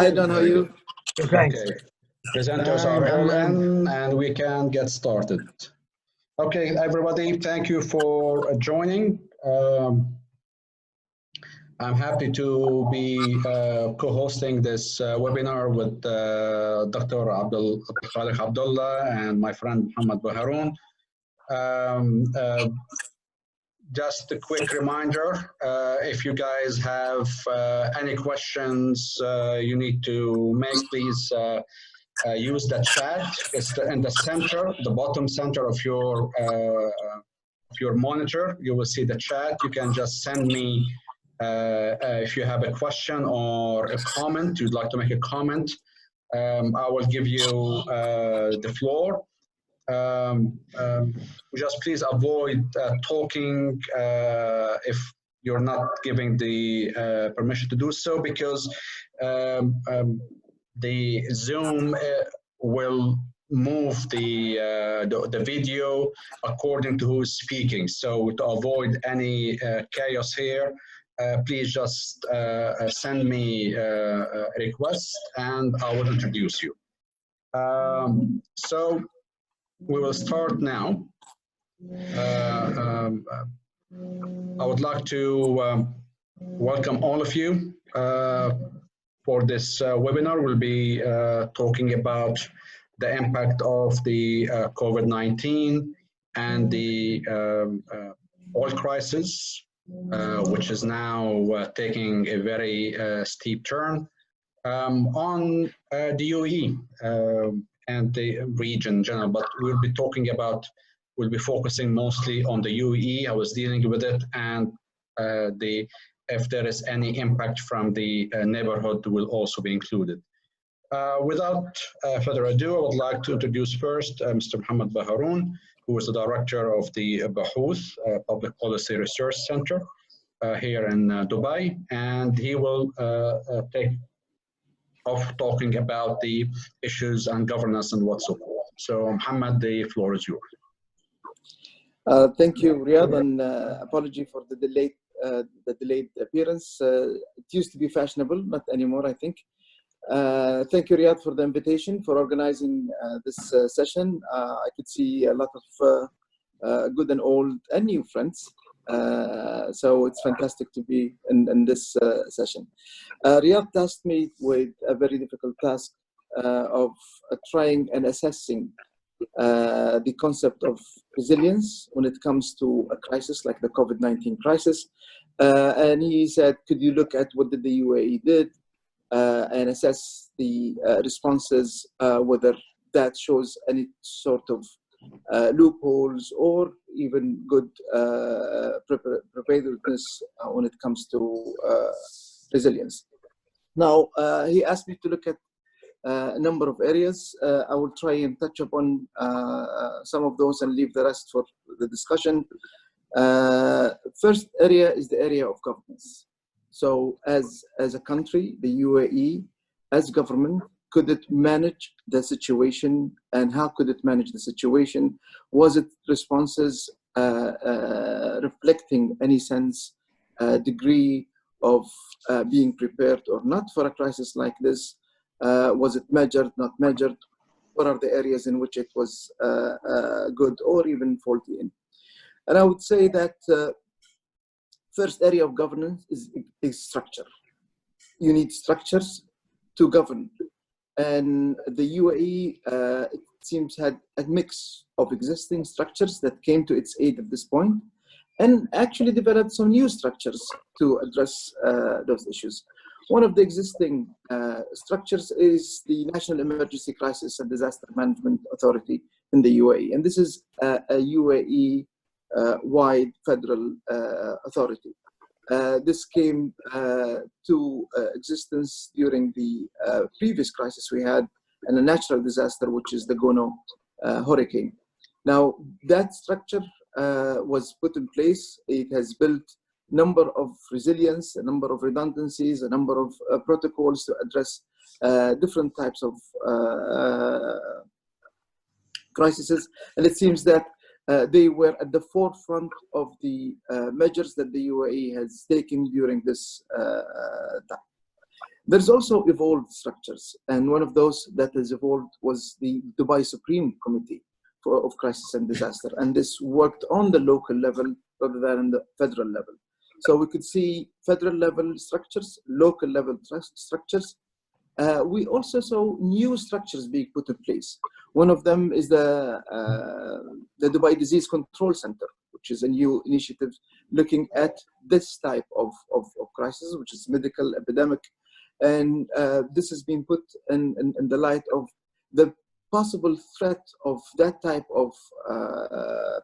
Hi, Don, how are you? Thanks. Okay, presenters are all in and we can get started. Okay, everybody, thank you for joining. I'm happy to be co-hosting this webinar with Dr. Abdulkhalek Abdullah and my friend Mohammed Baharoon. Just a quick reminder, if you guys have any questions you need to make, please use the chat. It's in the center, the bottom center of your monitor. You will see the chat. You can just send me if you have a question or a comment, you'd like to make a comment. I will give you the floor. Just please avoid talking if you're not giving the permission to do so, because the Zoom will move the video according to who's speaking. So to avoid any chaos here, please just send me a request and I will introduce you. So we will start now. I would like to welcome all of you for this webinar. We'll be talking about the impact of the COVID-19 and the oil crisis, which is now taking a very steep turn on the UAE and the region in general, but we'll be we'll be focusing mostly on the UAE. I was dealing with it, and if there is any impact from the neighborhood will also be included. Without further ado, I would like to introduce first Mr. Mohammed Baharoon, who is the director of the Bhuth Public Policy Research Center here in Dubai, and he will take off talking about the issues and governance and what's so forth. So, Mohammed, the floor is yours. Thank you, Riad, and apology for the delayed appearance. It used to be fashionable, not anymore, I think. Thank you, Riad, for the invitation, for organizing this session. I could see a lot of good and old and new friends. So it's fantastic to be in this session. Riad tasked me with a very difficult task of trying and assessing the concept of resilience when it comes to a crisis like the COVID-19 crisis. And he said, could you look at what the UAE did and assess the responses, whether that shows any sort of loopholes or even good preparedness when it comes to resilience. Now, he asked me to look at a number of areas. I will try and touch upon some of those and leave the rest for the discussion. First area is the area of governance. So as a country, the UAE, as government, could it manage the situation, and how could it manage the situation? Was it responses reflecting any sense, degree of being prepared or not for a crisis like this? Was it measured, not measured? What are the areas in which it was good or even faulty in? And I would say that first area of governance is structure. You need structures to govern. And the UAE, it seems, had a mix of existing structures that came to its aid at this point, and actually developed some new structures to address those issues. One of the existing structures is the National Emergency Crisis and Disaster Management Authority in the UAE. And this is a UAE-wide federal authority. This came to existence during the previous crisis we had, and a natural disaster, which is the Gono hurricane. Now, that structure was put in place. It has built a number of resilience, a number of redundancies, a number of protocols to address different types of crises. And it seems that they were at the forefront of the measures that the UAE has taken during this time. There's also evolved structures, and one of those that has evolved was the Dubai Supreme Committee of Crisis and Disaster, and this worked on the local level rather than the federal level. So we could see federal level structures, local level structures. We also saw new structures being put in place. One of them is the Dubai Disease Control Center, which is a new initiative looking at this type of crisis, which is medical epidemic. And this has been put in the light of the possible threat of that type of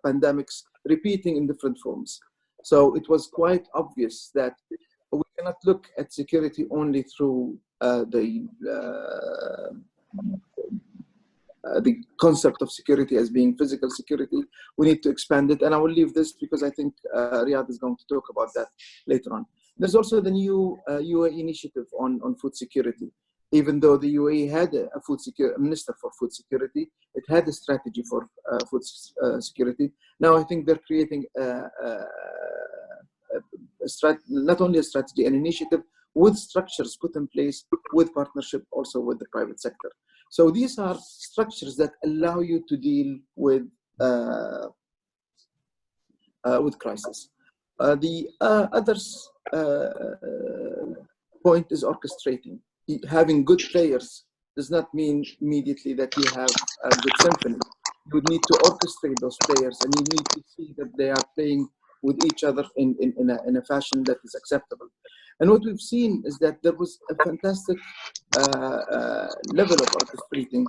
pandemics repeating in different forms. So it was quite obvious that we cannot look at security only through the concept of security as being physical security. We need to expand it, and I will leave this because I think Riad is going to talk about that later on. There's also the new UAE initiative on food security. Even though the UAE had a minister for food security, it had a strategy for food security. Now I think they're creating not only a strategy, an initiative with structures put in place with partnership also with the private sector. So these are structures that allow you to deal with crisis. The other point is orchestrating. Having good players does not mean immediately that you have a good symphony. You would need to orchestrate those players, and you need to see that they are playing with each other in a fashion that is acceptable. And what we've seen is that there was a fantastic level of orchestrating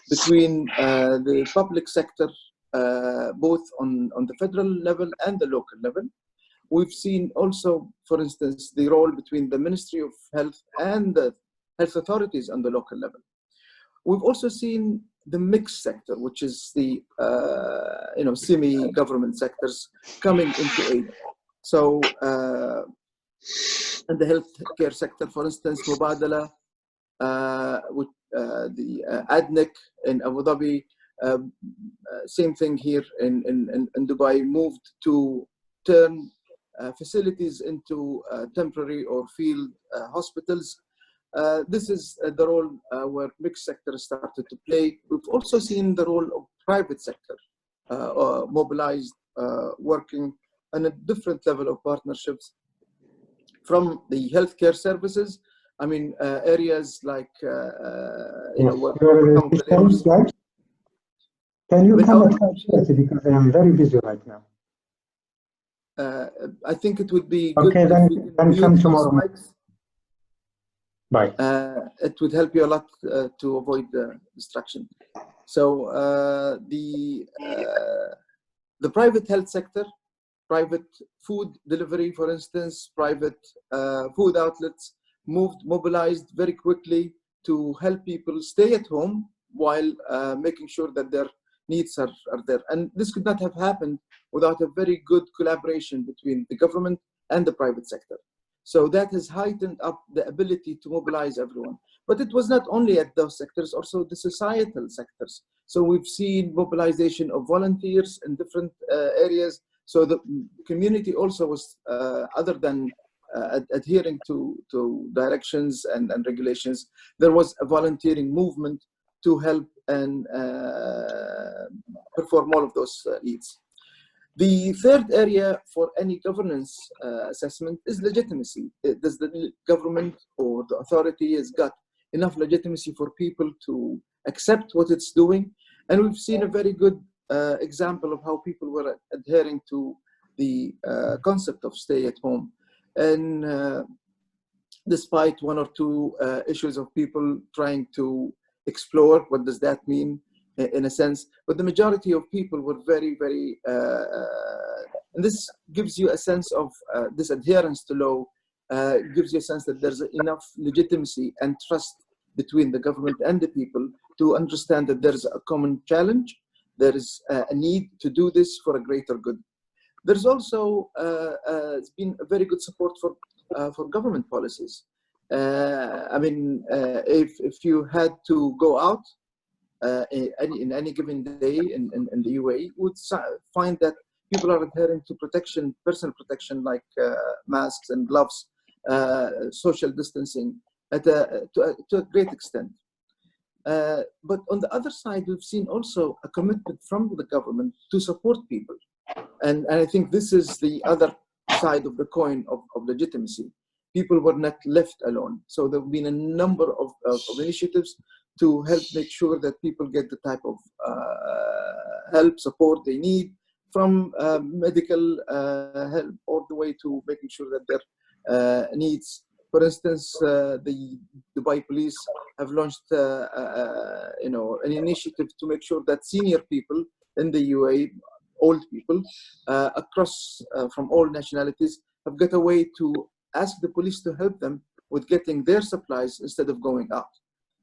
between the public sector, both on the federal level and the local level. We've seen also, for instance, the role between the Ministry of Health and the health authorities on the local level. We've also seen the mixed sector, which is the semi-government sectors coming into aid. So in the healthcare sector, for instance, Mubadala, with the ADNIC in Abu Dhabi, same thing here in Dubai, moved to turn facilities into temporary or field hospitals. This is the role where mixed sector started to play. We've also seen the role of private sector mobilized, working on a different level of partnerships from the healthcare services. I mean, areas like, Can you come at 5:30 because I am very busy right now. I think it would be good. Okay, then come tomorrow. Bye. It would help you a lot to avoid the distraction. So the private health sector, private food delivery, for instance, private food outlets mobilized very quickly to help people stay at home while making sure that their needs are there. And this could not have happened without a very good collaboration between the government and the private sector. So that has heightened up the ability to mobilize everyone. But it was not only at those sectors, also the societal sectors. So we've seen mobilization of volunteers in different areas. So the community also was, other than adhering to directions and regulations, there was a volunteering movement to help and perform all of those needs. The third area for any governance assessment is legitimacy. Does the government or the authority has got enough legitimacy for people to accept what it's doing? And we've seen a very good example of how people were adhering to the concept of stay at home. And despite one or two issues of people trying to explore what does that mean in a sense, but the majority of people were very, very, and this gives you a sense of this adherence to law, gives you a sense that there's enough legitimacy and trust between the government and the people to understand that there's a common challenge, there is a need to do this for a greater good. There's also been a very good support for government policies. I mean, if you had to go out in any given day in the UAE, you would find that people are adhering to protection, personal protection like masks and gloves, social distancing. to a great extent. But on the other side, we've seen also a commitment from the government to support people. And I think this is the other side of the coin of legitimacy. People were not left alone. So there have been a number of initiatives to help make sure that people get the type of help, support they need, from medical help all the way to making sure that their needs. For instance, the Dubai police have launched an initiative to make sure that senior people in the UAE, old people across from all nationalities, have got a way to ask the police to help them with getting their supplies instead of going out.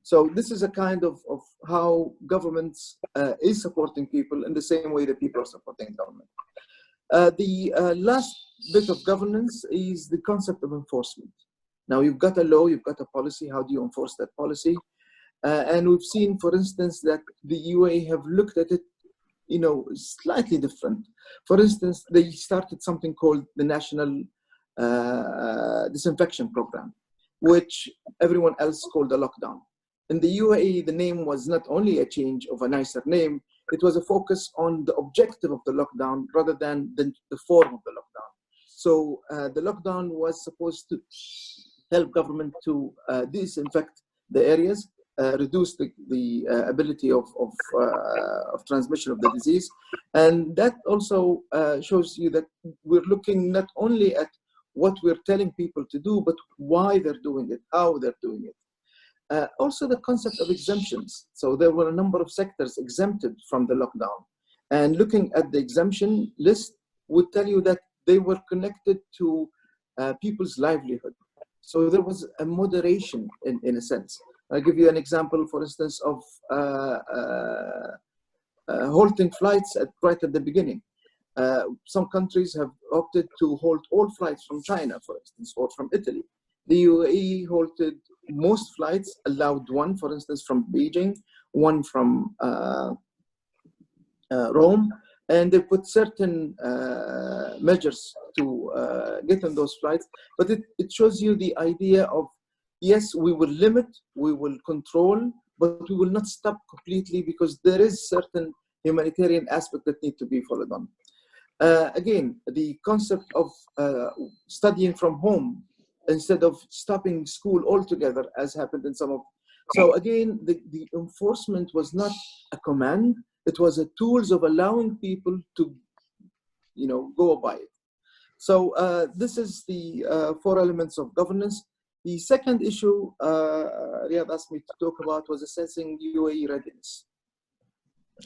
So this is a kind of how governments is supporting people in the same way that people are supporting government. The last bit of governance is the concept of enforcement. Now you've got a law, you've got a policy, how do you enforce that policy? And we've seen, for instance, that the UAE have looked at it, slightly different. For instance, they started something called the National Disinfection Program, which everyone else called a lockdown. In the UAE, the name was not only a change of a nicer name, it was a focus on the objective of the lockdown rather than the form of the lockdown. So the lockdown was supposed to help government to disinfect the areas, reduce the ability of transmission of the disease. And that also shows you that we're looking not only at what we're telling people to do, but why they're doing it, how they're doing it. Also the concept of exemptions. So there were a number of sectors exempted from the lockdown. And looking at the exemption list would tell you that they were connected to people's livelihood. So there was a moderation in a sense. I'll give you an example, for instance, of halting flights right at the beginning. Some countries have opted to halt all flights from China, for instance, or from Italy. The UAE halted most flights, allowed one, for instance, from Beijing, one from Rome, and they put certain measures to get on those flights. But it shows you the idea of, yes, we will limit, we will control, but we will not stop completely because there is certain humanitarian aspect that need to be followed on. Again, the concept of studying from home instead of stopping school altogether, as happened in some of. So again, the enforcement was not a command, it was a tools of allowing people to, go by it. So this is the 4 elements of governance. The second issue Riad asked me to talk about was assessing UAE readiness.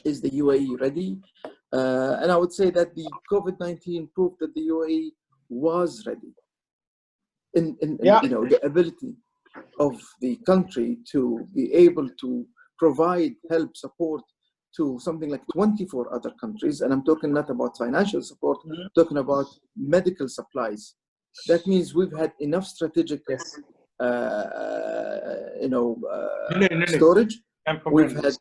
Is the UAE ready? And I would say that the COVID-19 proved that the UAE was ready. In the ability of the country to be able to provide help, support to something like 24 other countries. And I'm talking not about financial support, I'm talking about medical supplies. That means we've had enough strategic, storage. We've had.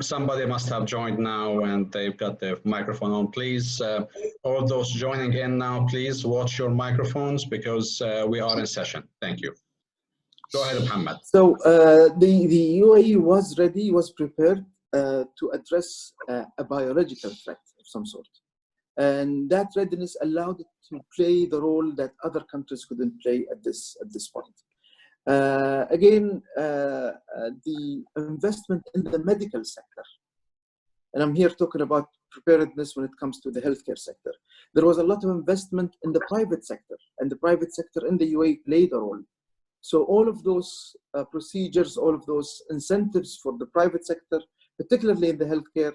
Somebody must have joined now and they've got their microphone on. Please, all those joining in now, please watch your microphones because we are in session. Thank you. Go ahead, Mohammed. So the UAE was ready, was prepared to address a biological threat of some sort. And that readiness allowed it to play the role that other countries couldn't play at this point. Again, the investment in the medical sector, and I'm here talking about preparedness when it comes to the healthcare sector. There was a lot of investment in the private sector, and the private sector in the UAE played a role. So all of those procedures, all of those incentives for the private sector, particularly in the healthcare,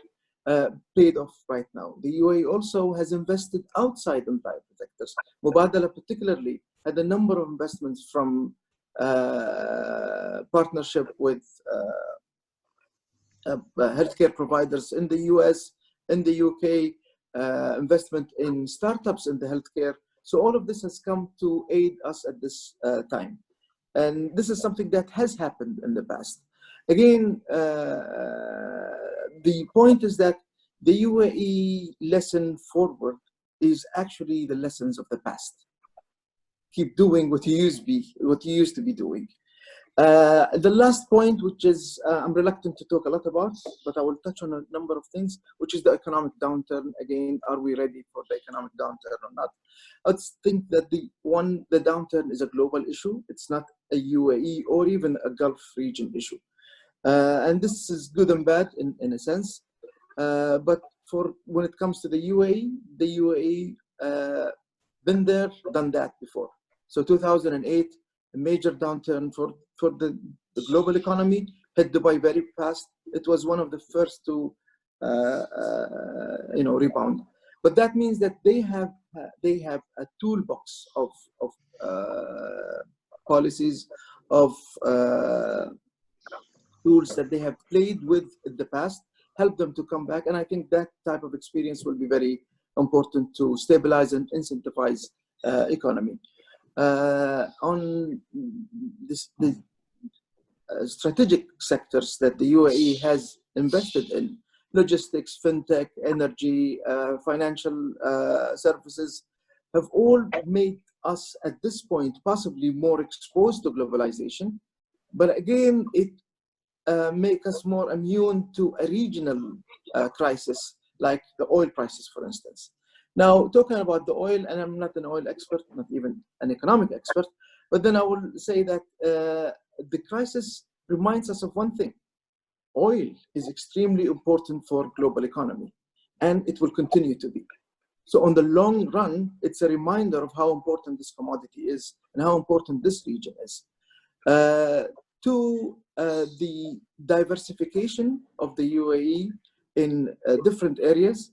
paid off right now. The UAE also has invested outside in private sectors. Mubadala particularly had a number of investments from partnership with healthcare providers in the US, in the UK, investment in startups in the healthcare. So all of this has come to aid us at this time. And this is something that has happened in the past. Again, the point is that the UAE lesson forward is actually the lessons of the past. Keep doing what you used to be doing. The last point, which is I'm reluctant to talk a lot about, but I will touch on a number of things, which is the economic downturn. Again, are we ready for the economic downturn or not? I think that the downturn is a global issue. It's not a UAE or even a Gulf region issue. And this is good and bad in a sense. But when it comes to the UAE been there, done that before. So 2008, a major downturn for the global economy, hit Dubai very fast. It was one of the first to rebound. But that means that they have a toolbox of policies, of tools that they have played with in the past, help them to come back. And I think that type of experience will be very important to stabilize and incentivize economy. On the strategic sectors that the UAE has invested in, logistics, fintech, energy, financial services, have all made us at this point possibly more exposed to globalization. But again, it make us more immune to a regional crisis, like the oil prices, for instance. Now, talking about the oil, and I'm not an oil expert, not even an economic expert, but then I will say that the crisis reminds us of one thing. Oil is extremely important for global economy, and it will continue to be. So on the long run, it's a reminder of how important this commodity is and how important this region is. The diversification of the UAE in different areas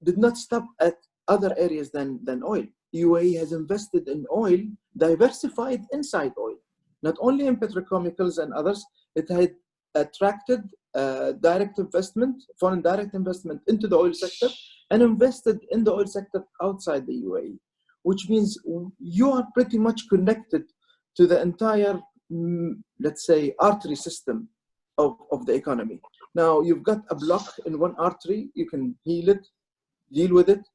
did not stop at other areas than oil. UAE has invested in oil, diversified inside oil, not only in petrochemicals and others. It had attracted direct investment, foreign direct investment into the oil sector, and invested in the oil sector outside the UAE, which means you are pretty much connected to the entire, let's say, artery system of the economy. Now, you've got a block in one artery, you can heal it, deal with it,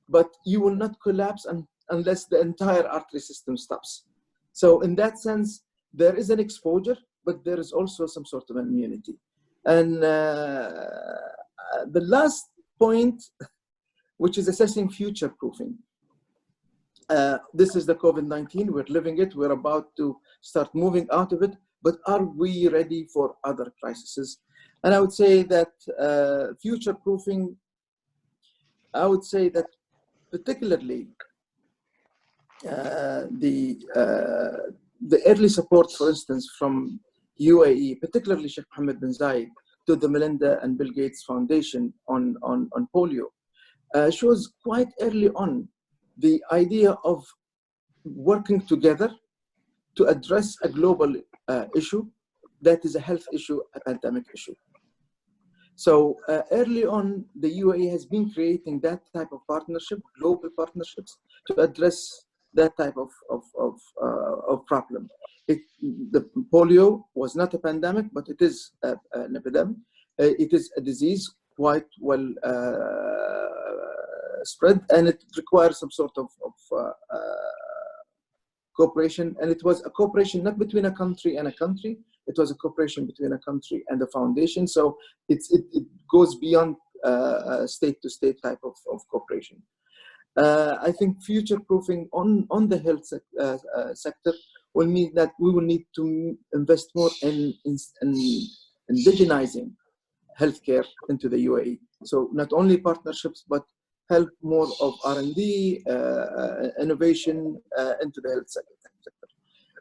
but you will not collapse unless the entire artery system stops. So in that sense, there is an exposure, but there is also some sort of immunity. And the last point, which is assessing future-proofing. This is the COVID-19, we're living it, we're about to start moving out of it, but are we ready for other crises? And I would say that future-proofing, I would say that particularly the early support, for instance, from UAE, particularly Sheikh Mohammed bin Zayed, to the Melinda and Bill Gates Foundation on polio, shows quite early on the idea of working together to address a global issue that is a health issue, a pandemic issue. So early on, the UAE has been creating that type of partnership, global partnerships, to address that type of problem. The polio was not a pandemic, but it is an epidemic. It is a disease quite well spread, and it requires some sort of cooperation. And it was a cooperation not between a country and a country, it was a cooperation between a country and a foundation. So it goes beyond state-to-state type of cooperation. I think future-proofing on the health sector will mean that we will need to invest more in indigenizing healthcare into the UAE. So not only partnerships, but help more of R&D, innovation into the health sector.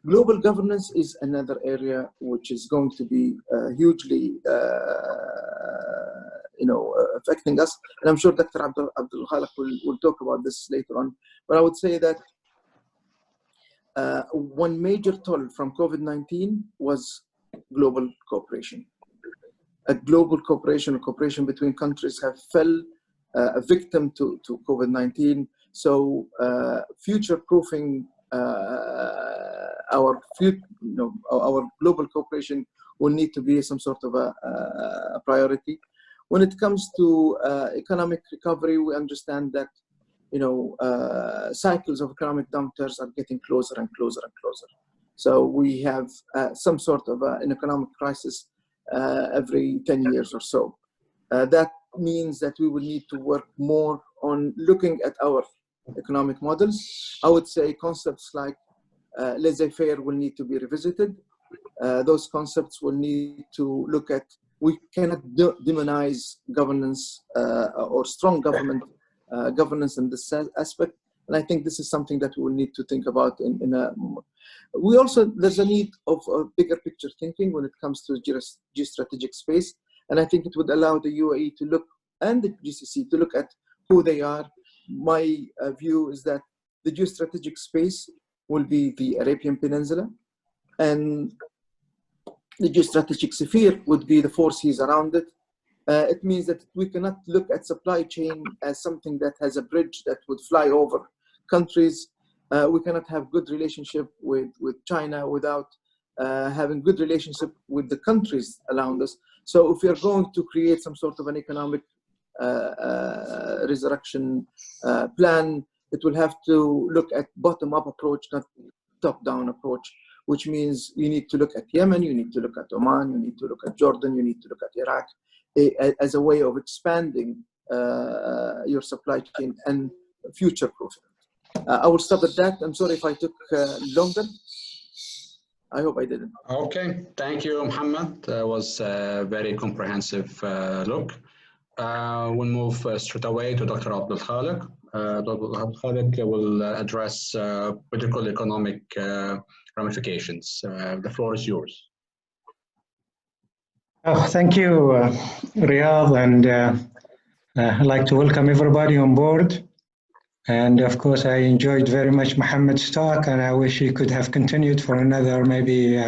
Global governance is another area which is going to be hugely affecting us. And I'm sure Dr. Abdulkhalek will talk about this later on. But I would say that one major toll from COVID-19 was global cooperation. A global cooperation between countries have fell a victim to COVID-19. So future-proofing our global cooperation will need to be some sort of a priority. When it comes to economic recovery, we understand that cycles of economic downturns are getting closer and closer and closer. So we have some sort of an economic crisis every 10 years or so. That means that we will need to work more on looking at our economic models. I would say concepts like laissez-faire will need to be revisited. Those concepts will need to look at, we cannot demonize governance or strong governance in this aspect. And I think this is something that we will need to think about there's a need of a bigger picture thinking when it comes to geostrategic space. And I think it would allow the UAE to look, and the GCC to look at who they are. My view is that the geostrategic space will be the Arabian Peninsula, and the geostrategic sphere would be the four seas around it. It means that we cannot look at supply chain as something that has a bridge that would fly over countries. We cannot have good relationship with China without having good relationship with the countries around us. So if we are going to create some sort of an economic resurrection plan, it will have to look at bottom-up approach, not top-down approach, which means you need to look at Yemen, you need to look at Oman, you need to look at Jordan, you need to look at Iraq as a way of expanding your supply chain and future-proof. I will stop at that. I'm sorry if I took longer. I hope I didn't. Okay, thank you, Mohammed. That was a very comprehensive look. We'll move straight away to Dr. Abdulkhalek. Dr. Abdulkhalek will address political economic ramifications. The floor is yours. Oh, thank you, Riad, and I'd like to welcome everybody on board. And of course, I enjoyed very much Mohammed's talk, and I wish he could have continued for another maybe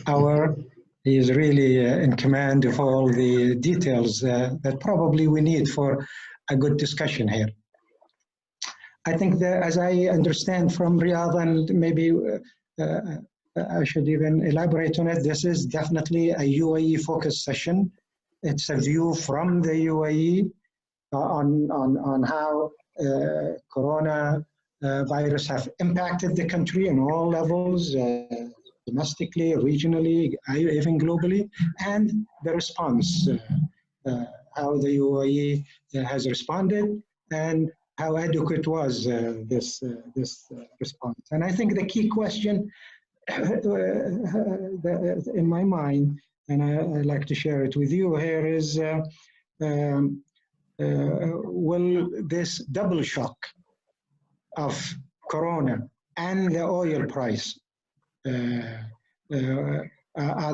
hour. He is really in command of all the details that probably we need for a good discussion here. I think that, as I understand from Riad, and maybe I should even elaborate on it, this is definitely a UAE-focused session. It's a view from the UAE on how corona virus have impacted the country on all levels, domestically, regionally, even globally, and the response, how the UAE has responded, and how adequate was this response. And I think the key question in my mind, and I'd like to share it with you here, is will this double shock of corona and the oil price, are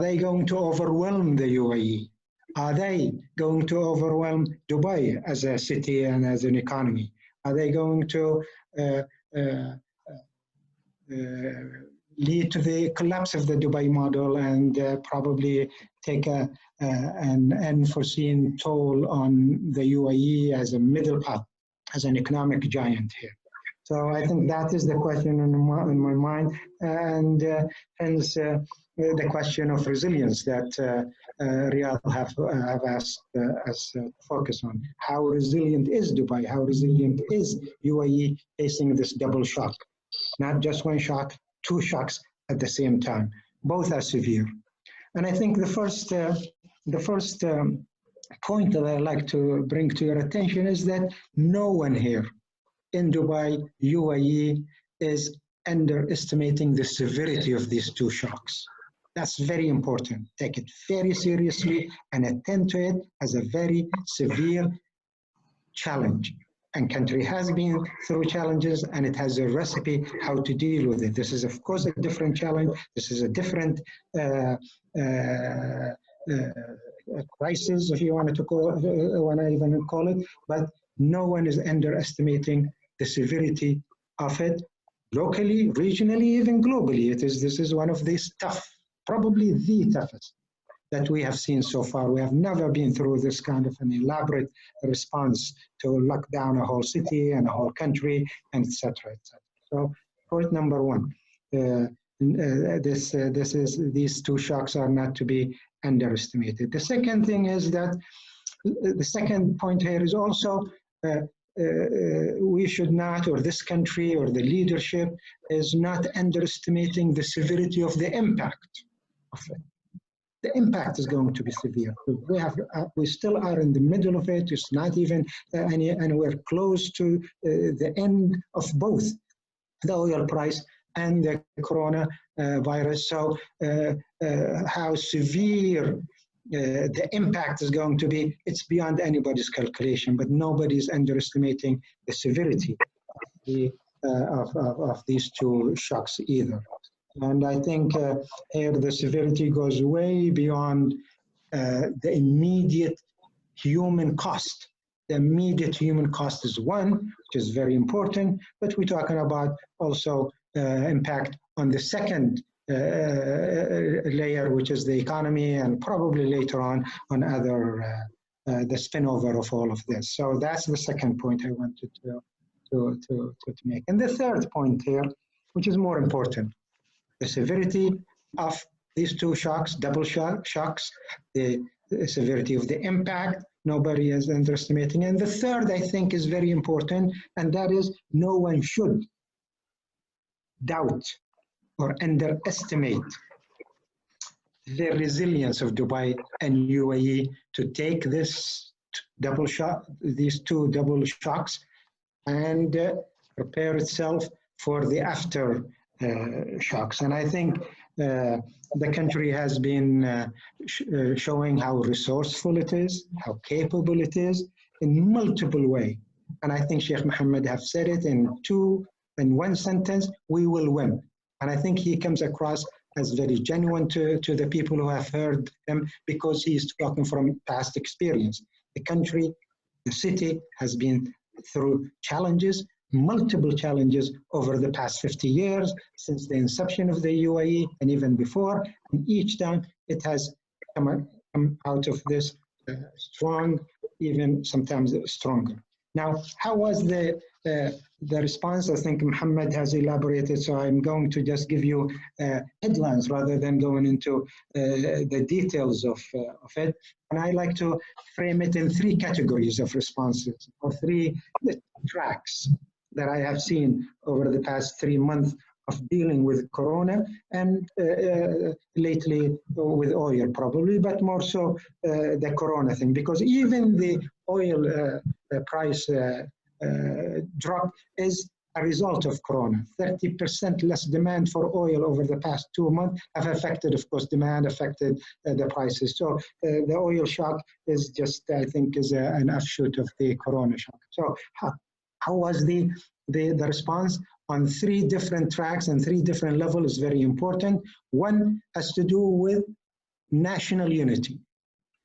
they going to overwhelm the UAE? Are they going to overwhelm Dubai as a city and as an economy? Are they going to lead to the collapse of the Dubai model and probably take an unforeseen toll on the UAE as a middle path, as an economic giant here? So I think that is the question in my mind, and hence the question of resilience that Riad have asked us to focus on. How resilient is Dubai? How resilient is UAE facing this double shock? Not just one shock, two shocks at the same time. Both are severe. And I think the first point that I'd like to bring to your attention is that no one here in Dubai, UAE, is underestimating the severity of these two shocks. That's very important. Take it very seriously and attend to it as a very severe challenge. And country has been through challenges, and it has a recipe how to deal with it. This is, of course, a different challenge. This is a different crisis, if you wanted to even call it. But no one is underestimating the severity of it, locally, regionally, even globally. This is one of these tough, probably the toughest that we have seen so far. We have never been through this kind of an elaborate response to lock down a whole city and a whole country, and etc. etc. So, point number one, these two shocks are not to be underestimated. The second thing is that the second point here is also we should not, or this country or the leadership is not underestimating the severity of the impact of it. The impact is going to be severe. We still are in the middle of it. It's not even anywhere close to the end of both the oil price and the coronavirus. So how severe the impact is going to be, it's beyond anybody's calculation, but nobody's underestimating the severity of these two shocks either. And I think here the severity goes way beyond the immediate human cost. The immediate human cost is one, which is very important, but we're talking about also impact on the second layer, which is the economy, and probably later on other, the spillover of all of this. So that's the second point I wanted to make. And the third point here, which is more important, the severity of these two shocks, double shocks, the severity of the impact, nobody is underestimating. And the third, I think, is very important, and that is no one should doubt or underestimate the resilience of Dubai and UAE to take this double shock, these two double shocks, and prepare itself for the after shocks. And I think the country has been showing how resourceful it is, how capable it is in multiple ways. And I think Sheikh Mohammed have said it in one sentence: we will win. And I think he comes across as very genuine to the people who have heard him, because he is talking from past experience. The country, the city has been through challenges, multiple challenges over the past 50 years since the inception of the UAE and even before. And each time it has come out of this strong, even sometimes stronger. Now, how was the response? I think Mohammed has elaborated, so I'm going to just give you headlines rather than going into the details of it. And I like to frame it in three categories of responses, or three tracks that I have seen over the past 3 months of dealing with Corona, and lately with oil probably, but more so the Corona thing, because even the oil price drop is a result of Corona. 30% less demand for oil over the past 2 months have affected, of course, demand, affected the prices. So the oil shock is just, I think, is an offshoot of the Corona shock. So how was the response? On 3 different tracks and 3 different levels is very important. One has to do with national unity.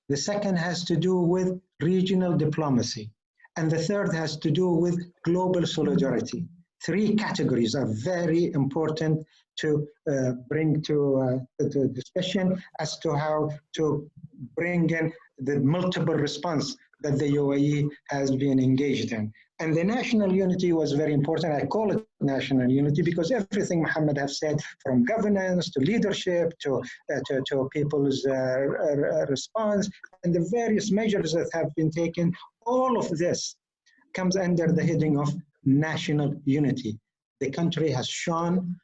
The second has to do with regional diplomacy. And the third has to do with global solidarity. 3 categories are very important to bring to the discussion as to how to bring in the multiple response that the UAE has been engaged in. And the national unity was very important. I call it national unity because everything Mohammed has said, from governance to leadership to people's response and the various measures that have been taken, all of this comes under the heading of national unity. The country has shown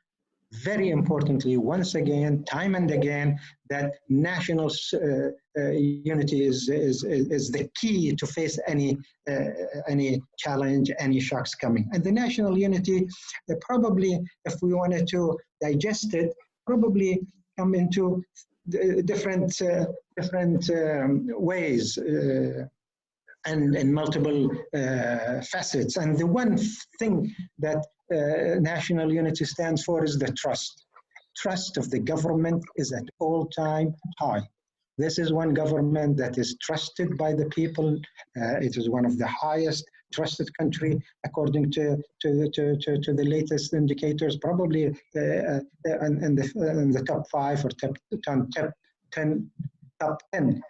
very importantly, once again, time and again, that national unity is the key to face any challenge, any shocks coming. And the national unity, probably, if we wanted to digest it, probably come into different ways and multiple facets. And the one thing that national unity stands for is the trust. Trust of the government is at all-time high. This is one government that is trusted by the people. It is one of the highest trusted country according to the latest indicators, probably in the top 5 or top 10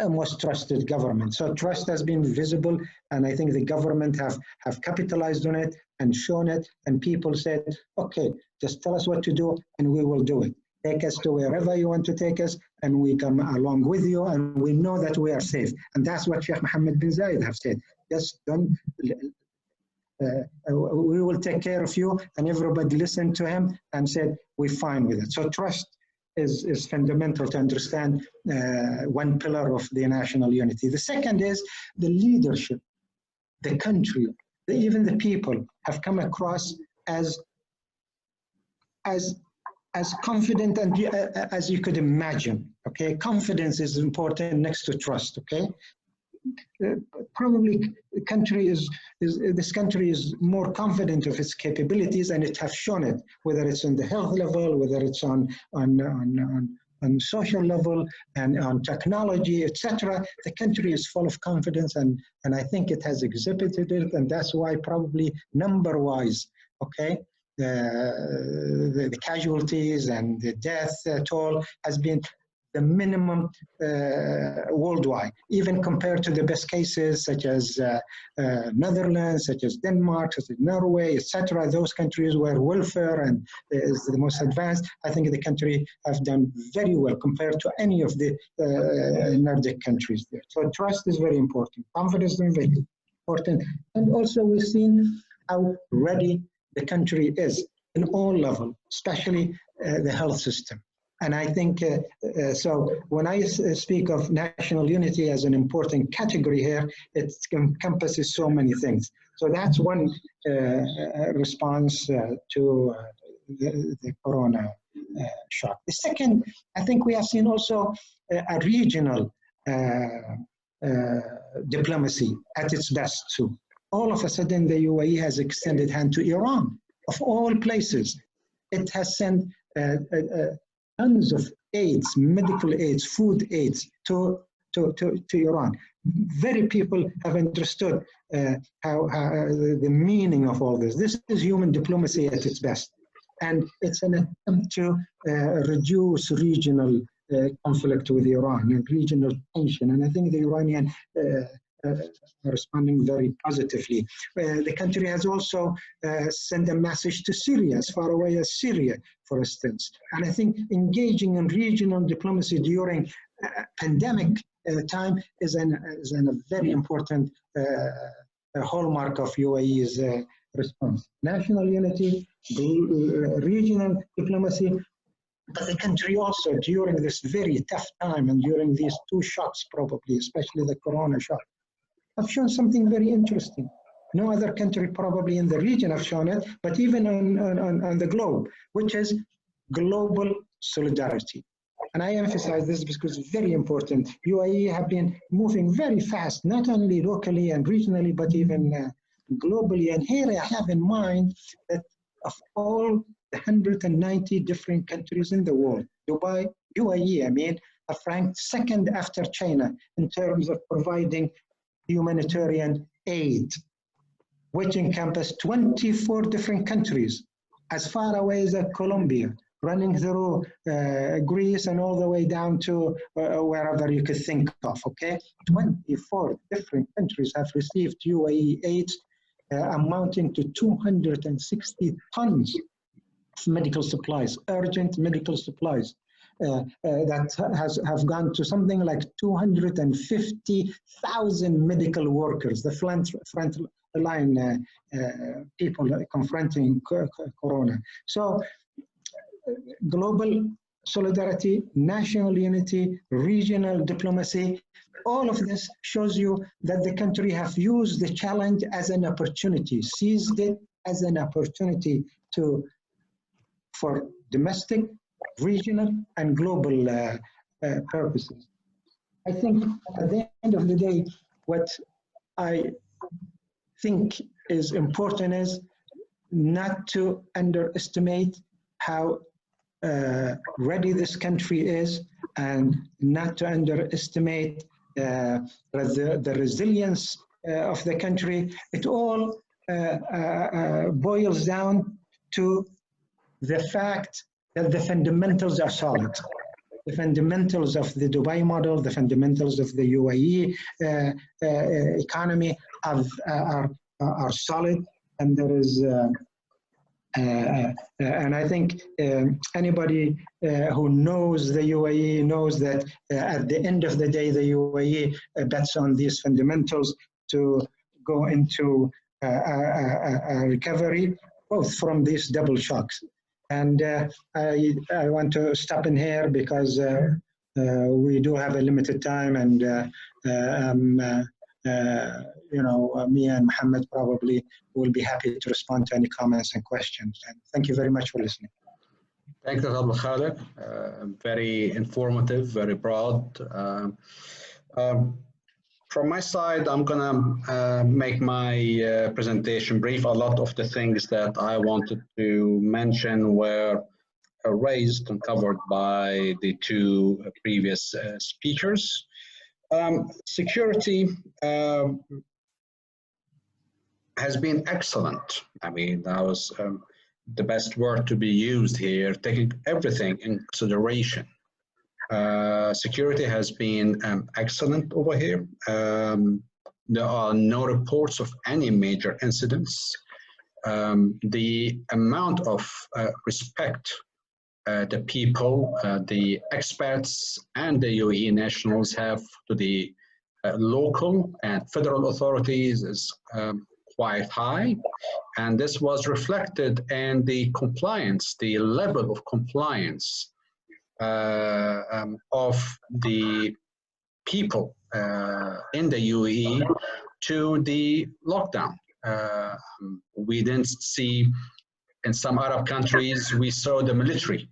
most trusted government. So trust has been visible, and I think the government have capitalized on it and shown it, and people said, okay, just tell us what to do and we will do it. Take us to wherever you want to take us, and we come along with you, and we know that we are safe. And that's what Sheikh Mohammed bin Zayed have said. Just don't, we will take care of you, and everybody listened to him and said, we're fine with it. So trust is fundamental to understand one pillar of the national unity. The second is the leadership, the country, even the people have come across as confident and as you could imagine. Okay, confidence is important next to trust. Okay, probably this country is more confident of its capabilities, and it has shown it, whether it's on the health level, whether it's on social level, and on technology, etc. The country is full of confidence, and I think it has exhibited it, and that's why probably number-wise, okay, the casualties and the death toll has been the minimum worldwide, even compared to the best cases such as Netherlands, such as Denmark, such as Norway, etc. Those countries where welfare and is the most advanced. I think the country have done very well compared to any of the Nordic countries there. So trust is very important. Confidence is very important. And also we've seen how ready the country is in all levels, especially the health system. And I think, so when I speak of national unity as an important category here, it encompasses so many things. So that's one response to the corona shock. The second, I think we have seen also a regional diplomacy at its best too. All of a sudden, the UAE has extended hand to Iran, of all places. It has sent tons of aids, medical aids, food aids to Iran. Very people have understood how the meaning of all this. This is human diplomacy at its best. And it's an attempt to reduce regional conflict with Iran and regional tension. And I think the Iranian are responding very positively. The country has also sent a message to Syria, as far away as Syria, for instance. And I think engaging in regional diplomacy during pandemic time is a very important hallmark of UAE's response. National unity, regional diplomacy, but the country also during this very tough time and during these two shocks probably, especially the corona shock, have shown something very interesting. No other country probably in the region have shown it, but even on the globe, which is global solidarity. And I emphasize this because it's very important. UAE have been moving very fast, not only locally and regionally, but even globally. And here I have in mind that of all the 190 different countries in the world, UAE, I mean, are ranked second after China in terms of providing humanitarian aid, which encompass 24 different countries, as far away as Colombia, running through Greece and all the way down to wherever you could think of, okay? 24 different countries have received UAE aid amounting to 260 tons of medical supplies, urgent medical supplies. That have gone to something like 250,000 medical workers, the front line people confronting corona. So global solidarity, national unity, regional diplomacy, all of this shows you that the country have used the challenge as an opportunity, seized it as an opportunity for domestic, regional, and global purposes. I think at the end of the day, what I think is important is not to underestimate how ready this country is, and not to underestimate the resilience of the country. It all boils down to the fact that the fundamentals are solid. The fundamentals of the Dubai model, the fundamentals of the UAE economy are solid, and there is And I think anybody who knows the UAE knows that at the end of the day, the UAE bets on these fundamentals to go into a recovery, both from these double shocks. And I want to stop in here because we do have a limited time, and me and Mohammed probably will be happy to respond to any comments and questions. And thank you very much for listening. Thank you, Abdulkhalek. Very informative, very broad. From my side, I'm going to make my presentation brief. A lot of the things that I wanted to mention were raised and covered by the two previous speakers. Security has been excellent. I mean, that was the best word to be used here, taking everything in consideration. Security has been excellent over here. There are no reports of any major incidents. The amount of respect the people, the expats, and the UAE nationals have to the local and federal authorities is quite high. And this was reflected in the compliance, the level of compliance of the people in the UAE to the lockdown. We didn't see, in some Arab countries, we saw the military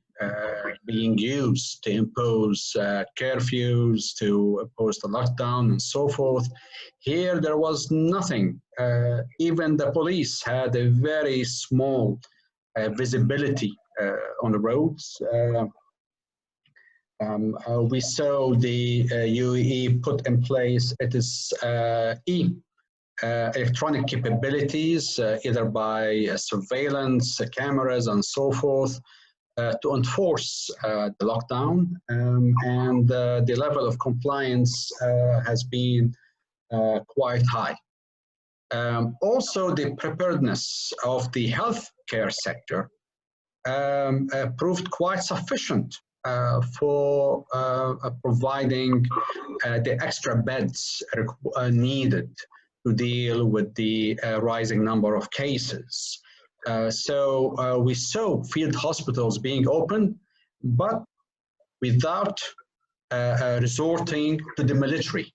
being used to impose curfews, to impose the lockdown and so forth. Here there was nothing. Even the police had a very small visibility on the roads. We saw the UAE put in place its electronic capabilities, either by surveillance, cameras, and so forth, to enforce the lockdown, and the level of compliance has been quite high. Also, the preparedness of the healthcare sector proved quite sufficient for providing the extra beds needed to deal with the rising number of cases. So we saw field hospitals being open, but without resorting to the military,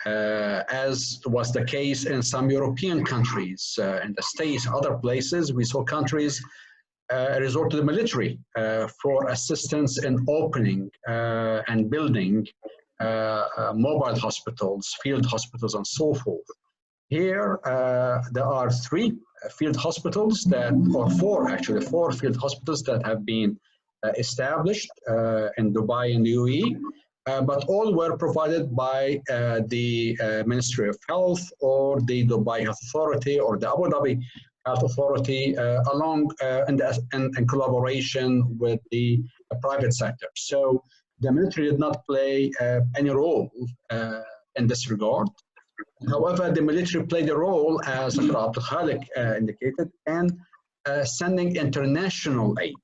as was the case in some European countries, in the States, other places. We saw countries resort to the military for assistance in opening and building mobile hospitals, field hospitals, and so forth. Here, there are 3 field hospitals that, or 4 actually, 4 field hospitals that have been established in Dubai and the UAE, but all were provided by the Ministry of Health or the Dubai Health Authority or the Abu Dhabi Health Authority, along in collaboration with the private sector. So the military did not play any role in this regard. However, the military played a role, as Dr. Abdulkhalek indicated, in sending international aid,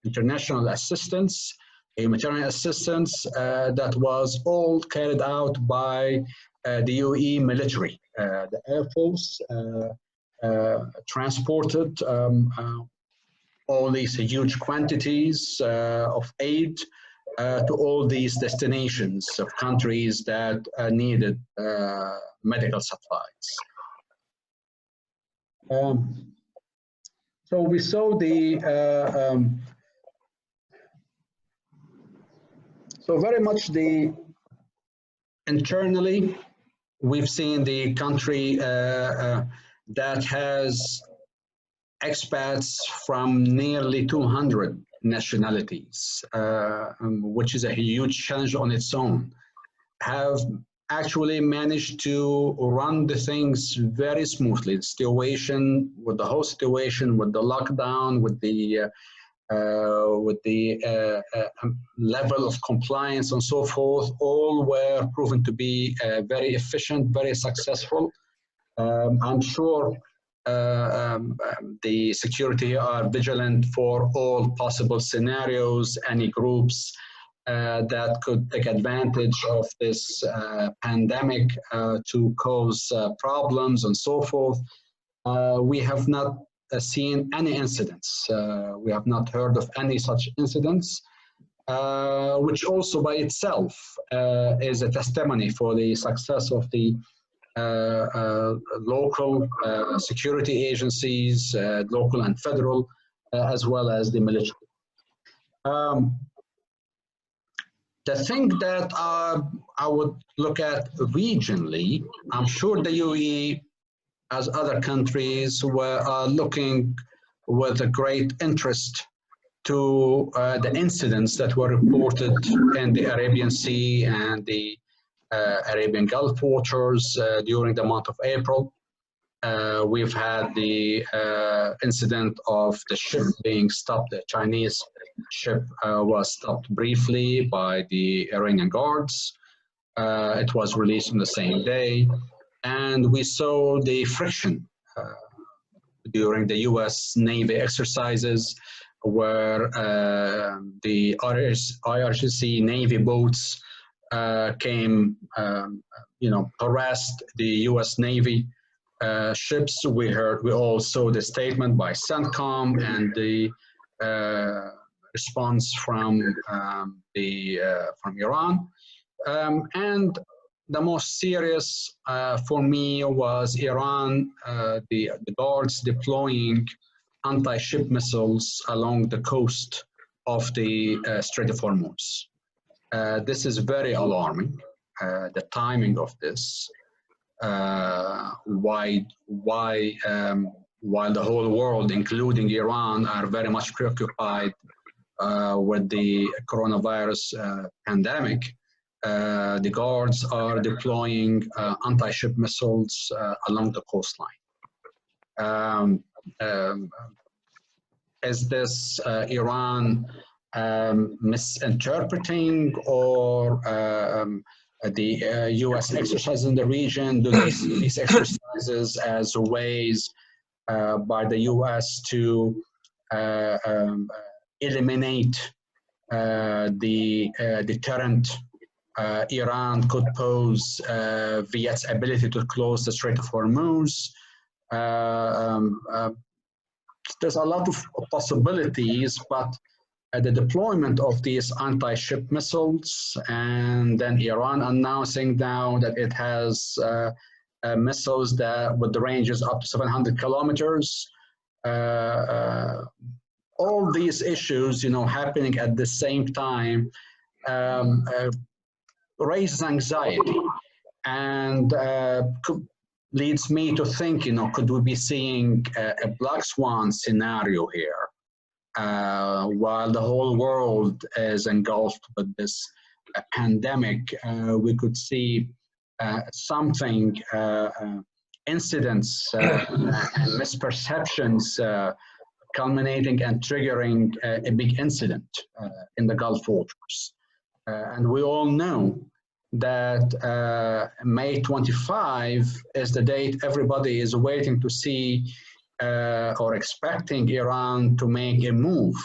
international assistance, humanitarian assistance that was all carried out by the UAE military. The Air Force transported all these huge quantities of aid to all these destinations of countries that needed medical supplies. So we saw the, so very much the, internally, we've seen the country that has expats from nearly 200 nationalities, which is a huge challenge on its own, have actually managed to run the things very smoothly. The situation, with the whole situation, with the lockdown, with the level of compliance and so forth, all were proven to be very efficient, very successful. I'm sure the security are vigilant for all possible scenarios, any groups that could take advantage of this pandemic to cause problems and so forth. We have not seen any incidents. We have not heard of any such incidents, which also by itself is a testimony for the success of the local security agencies, local and federal, as well as the military. The thing that I would look at regionally, I'm sure the UAE, as other countries, are looking with a great interest to the incidents that were reported in the Arabian Sea and the Arabian Gulf waters during the month of April. We've had the incident of the ship being stopped. The Chinese ship was stopped briefly by the Iranian guards. It was released on the same day. And we saw the friction during the US Navy exercises where the IRGC Navy boats came, harassed the US Navy ships. We all saw the statement by CENTCOM and the response from Iran. And the most serious for me was Iran, the guards deploying anti-ship missiles along the coast of the Strait of Hormuz. This is very alarming, the timing of this. While the whole world, including Iran, are very much preoccupied with the coronavirus pandemic, the guards are deploying anti-ship missiles along the coastline. Is this Iran misinterpreting or the US exercises in the region? Do they see these exercises as ways by the US to eliminate the deterrent Iran could pose via its ability to close the Strait of Hormuz? There's a lot of possibilities, but the deployment of these anti-ship missiles and then Iran announcing now that it has missiles that with the ranges up to 700 kilometers, all these issues, happening at the same time raises anxiety and leads me to think, could we be seeing a black swan scenario here? While the whole world is engulfed with this pandemic, we could see something, incidents and misperceptions culminating and triggering a big incident in the Gulf waters. And we all know that May 25 is the date everybody is waiting to see or expecting Iran to make a move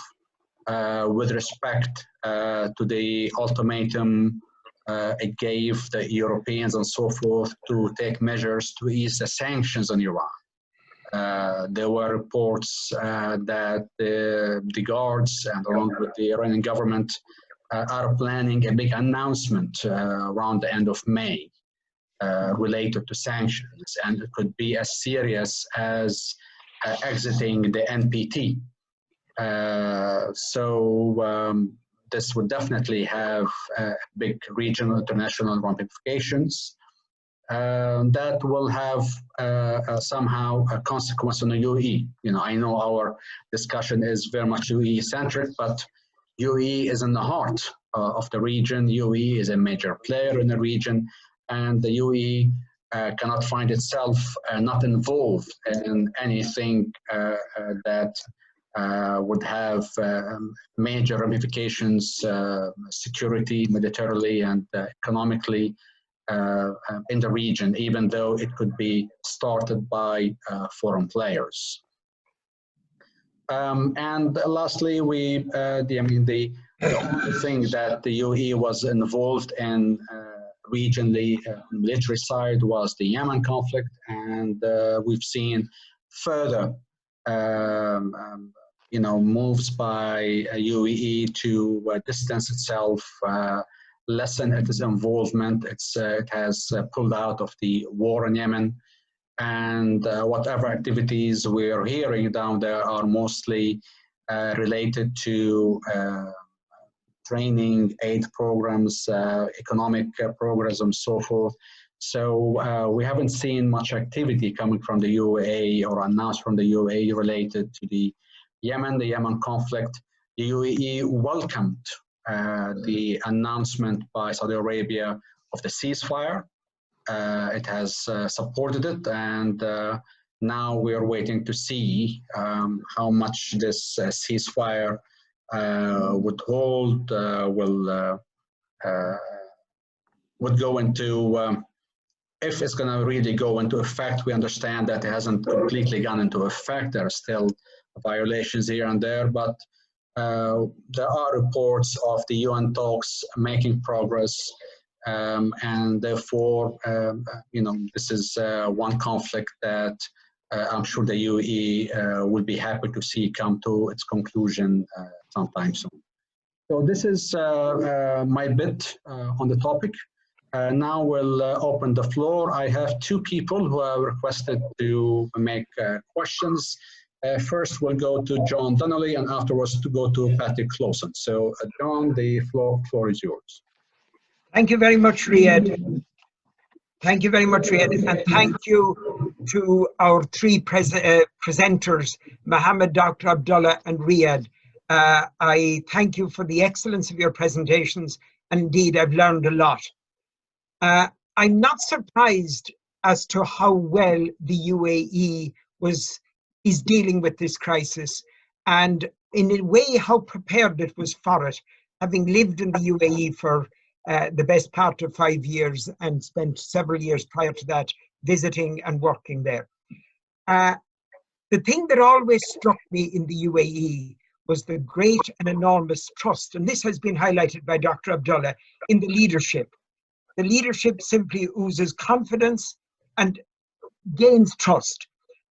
with respect to the ultimatum it gave the Europeans and so forth to take measures to ease the sanctions on Iran. There were reports that the guards and along with the Iranian government are planning a big announcement around the end of May related to sanctions, and it could be as serious as exiting the NPT. This would definitely have big regional, international ramifications that will have somehow a consequence on the UAE. I know our discussion is very much UAE-centric, but UAE is in the heart of the region. UAE is a major player in the region, and the UAE cannot find itself not involved in anything that would have major ramifications, security, militarily, and economically in the region, even though it could be started by foreign players. And lastly, the only thing that the UAE was involved in regionally on the military side was the Yemen conflict, and we've seen further moves by UAE to distance itself, lessen its involvement. It has pulled out of the war in Yemen, and whatever activities we're hearing down there are mostly related to training, aid programs, economic programs, and so forth. So we haven't seen much activity coming from the UAE or announced from the UAE related to the Yemen conflict. The UAE welcomed the announcement by Saudi Arabia of the ceasefire. It has supported it, and now we are waiting to see how much this ceasefire would hold, would go into, if it's going to really go into effect. We understand that it hasn't completely gone into effect. There are still violations here and there, but there are reports of the UN talks making progress, and therefore, this is one conflict that I'm sure the UAE will be happy to see come to its conclusion sometime soon. So this is my bit on the topic. Now we'll open the floor. I have two people who have requested to make questions. First, we'll go to John Donnelly, and afterwards to go to Patrick Clausen. So John, the floor is yours. Thank you very much, Riad. Thank you very much, Riad. And thank you to our three presenters, Mohammed, Dr. Abdullah, and Riad. I thank you for the excellence of your presentations. And indeed, I've learned a lot. I'm not surprised as to how well the UAE is dealing with this crisis, and in a way how prepared it was for it, having lived in the UAE for the best part of 5 years and spent several years prior to that visiting and working there. The thing that always struck me in the UAE was the great and enormous trust, and this has been highlighted by Dr. Abdullah, in the leadership. The leadership simply oozes confidence and gains trust.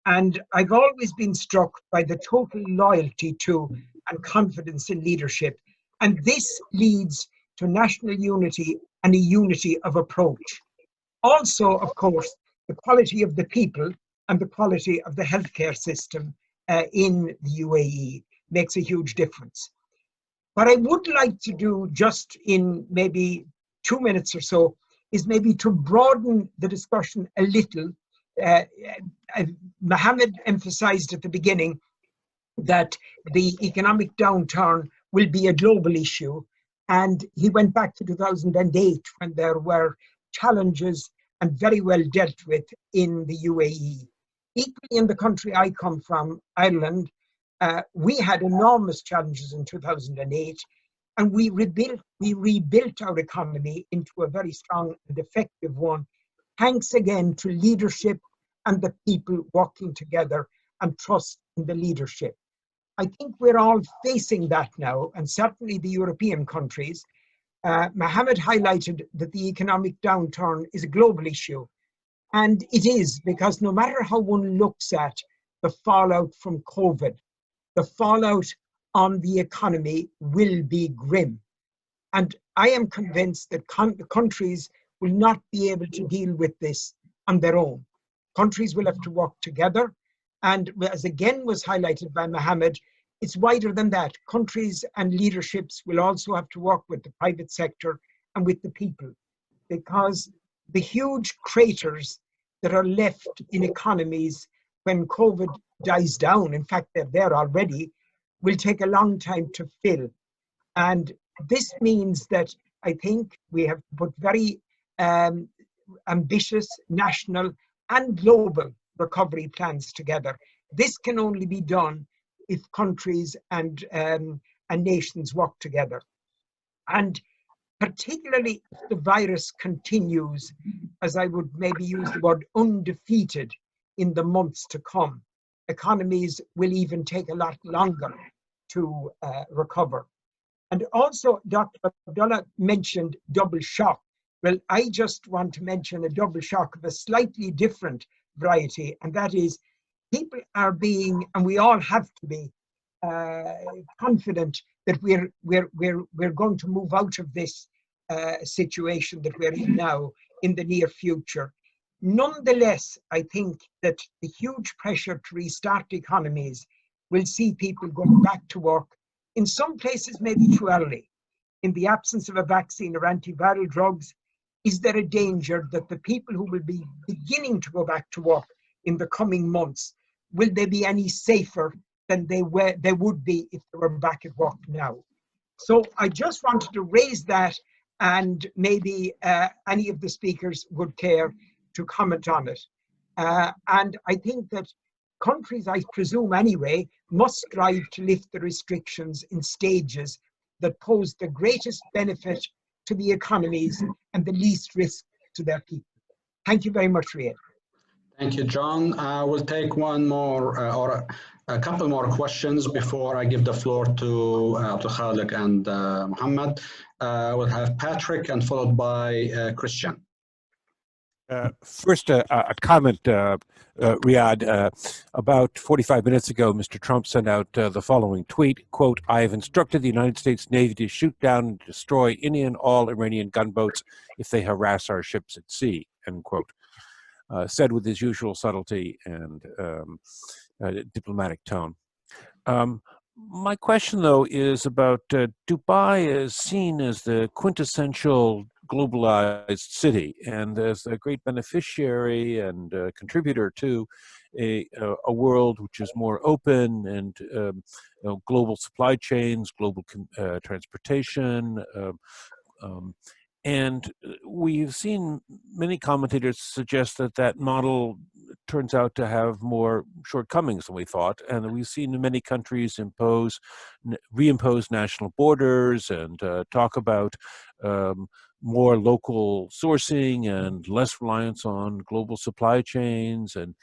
And I've always been struck by the total loyalty to and confidence in leadership. And this leads to national unity and a unity of approach. Also, of course, the quality of the people and the quality of the healthcare system in the UAE makes a huge difference. What I would like to do just in maybe 2 minutes or so is maybe to broaden the discussion a little. Mohammed emphasized at the beginning that the economic downturn will be a global issue, and he went back to 2008 when there were challenges and very well dealt with in the UAE. Equally, in the country I come from, Ireland, we had enormous challenges in 2008, and we rebuilt our economy into a very strong and effective one, thanks again to leadership and the people working together and trust in the leadership. I think we're all facing that now, and certainly the European countries. Mohammed highlighted that the economic downturn is a global issue, and it is, because no matter how one looks at the fallout from COVID, the fallout on the economy will be grim. And I am convinced that countries will not be able to deal with this on their own. Countries will have to work together. And as again was highlighted by Mohammed, it's wider than that. Countries and leaderships will also have to work with the private sector and with the people, because the huge craters that are left in economies when COVID dies down, in fact, they're there already, will take a long time to fill. And this means that I think we have to put very ambitious national and global recovery plans together. This can only be done if countries and nations work together. And particularly if the virus continues, as I would maybe use the word undefeated in the months to come. Economies will even take a lot longer to recover. And also, Dr. Abdullah mentioned double shock. Well, I just want to mention a double shock of a slightly different variety, and that is people are being, and we all have to be, confident that we're going to move out of this situation that we're in now in the near future. Nonetheless, I think that the huge pressure to restart economies will see people going back to work. In some places, maybe too early. In the absence of a vaccine or antiviral drugs, is there a danger that the people who will be beginning to go back to work in the coming months, will they be any safer than they would be if they were back at work now? So I just wanted to raise that, and maybe any of the speakers would care to comment on it. And I think that countries, I presume anyway, must strive to lift the restrictions in stages that pose the greatest benefit to the economies and the least risk to their people. Thank you very much, Riad. Thank you, John. We'll take one more or a couple more questions before I give the floor to Abdulkhalek and Mohammed. We'll have Patrick and followed by Christian. First, a comment, Riad. About 45 minutes ago, Mr. Trump sent out the following tweet, quote, "I have instructed the United States Navy to shoot down and destroy any and all Iranian gunboats if they harass our ships at sea," end quote. Said with his usual subtlety and diplomatic tone. My question, though, is about Dubai is seen as the quintessential globalized city and as a great beneficiary and contributor to a world which is more open and global supply chains, global transportation. And we've seen many commentators suggest that that model turns out to have more shortcomings than we thought, and we've seen many countries reimpose national borders and talk about more local sourcing and less reliance on global supply chains. And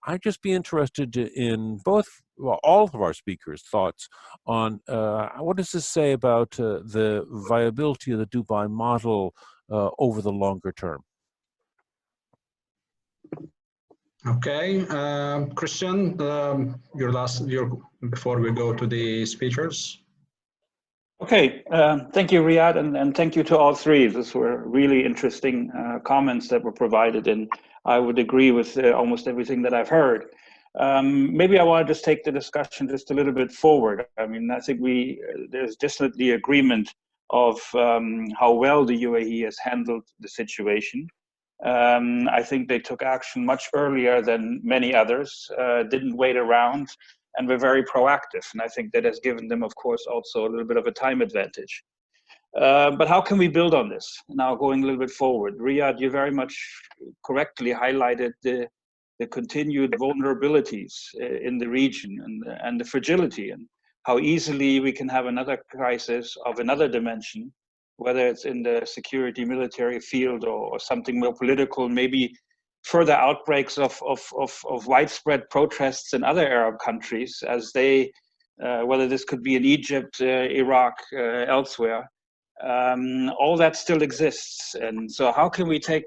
I'd just be interested in all of our speakers' thoughts on what does this say about the viability of the Dubai model over the longer term? Okay, Christian, before we go to the speakers. Okay, thank you, Riad, and thank you to all three. These were really interesting comments that were provided, and I would agree with almost everything that I've heard. Maybe I want to just take the discussion just a little bit forward. I mean, I think there's definitely agreement of how well the UAE has handled the situation. I think they took action much earlier than many others, didn't wait around, and were very proactive. And I think that has given them, of course, also a little bit of a time advantage. But how can we build on this? Now, going a little bit forward, Riad, you very much correctly highlighted the continued vulnerabilities in the region and the fragility, and how easily we can have another crisis of another dimension, whether it's in the security military field or something more political, maybe further outbreaks of widespread protests in other Arab countries, as they, whether this could be in Egypt, Iraq, elsewhere, all that still exists. And so how can we take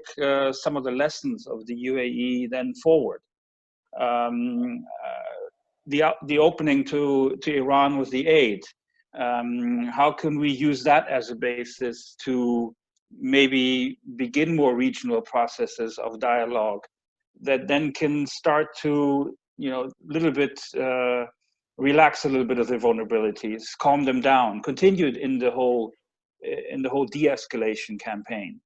some of the lessons of the UAE then forward? The opening to Iran with the aid, how can we use that as a basis to maybe begin more regional processes of dialogue that then can start to, little bit relax a little bit of their vulnerabilities, calm them down, continued in the whole de-escalation campaign.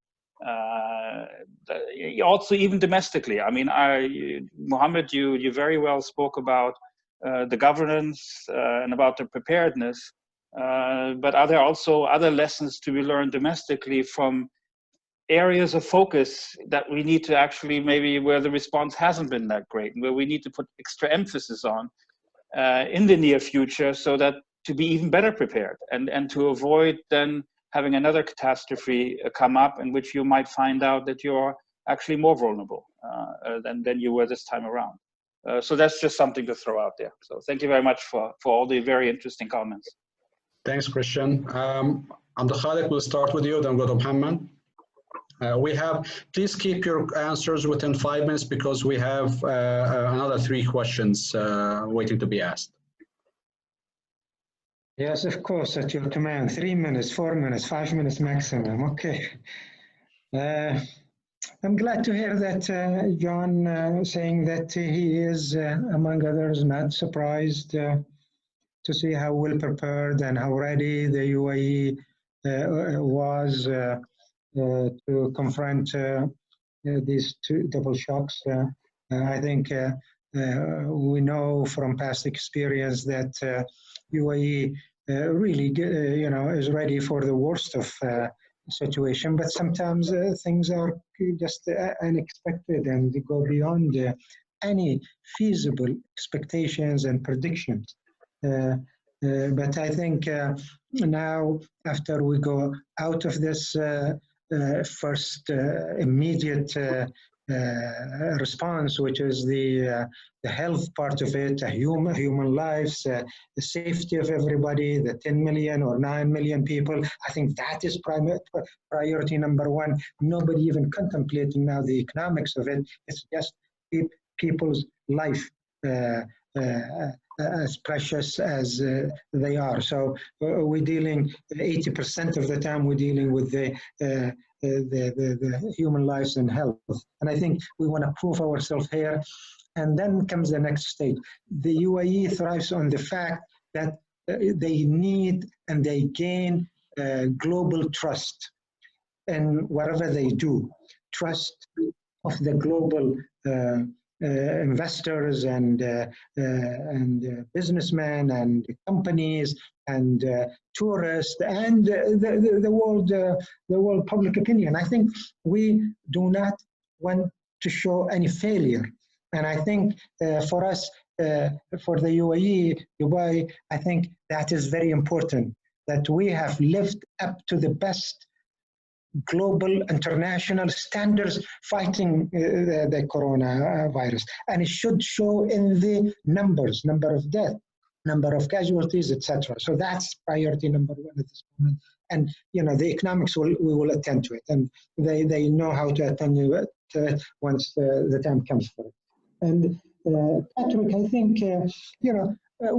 Also, even domestically. I mean, Mohammed, you very well spoke about the governance and about the preparedness. But are there also other lessons to be learned domestically from areas of focus that we need to actually, maybe where the response hasn't been that great, and where we need to put extra emphasis on in the near future, so that to be even better prepared and to avoid then having another catastrophe come up in which you might find out that you're actually more vulnerable than you were this time around. So that's just something to throw out there. So thank you very much for all the very interesting comments. Thanks, Christian. Abdulkhalek, we'll start with you, then go to Mohammed. Please keep your answers within 5 minutes because we have another 3 questions waiting to be asked. Yes, of course, at your command. 3 minutes, 4 minutes, 5 minutes maximum. Okay. I'm glad to hear that John saying that he is, among others, not surprised to see how well prepared and how ready the UAE was to confront these 2 double shocks. I think we know from past experience that UAE really, is ready for the worst of situation, but sometimes things are just unexpected and they go beyond any feasible expectations and predictions. But I think now, after we go out of this first immediate response, which is the health part of it, human lives, the safety of everybody, the 10 million or 9 million people. I think that is priority number 1. Nobody even contemplating now the economics of it. It's just people's life as precious as they are. So we're dealing 80% of the time we're dealing with the human lives and health. And I think we want to prove ourselves here. And then comes the next stage. The UAE thrives on the fact that they need and they gain global trust in whatever they do. Trust of the global investors and businessmen and companies and tourists and the world public opinion. I think we do not want to show any failure. And I think for us, for the UAE, Dubai, I think that is very important, that we have lived up to the best global international standards fighting the coronavirus. And it should show in the numbers, number of deaths, number of casualties, etc. So that's priority number 1 at this moment. And the economics we will attend to it, and they know how to attend to it once the time comes for it. And Patrick, I think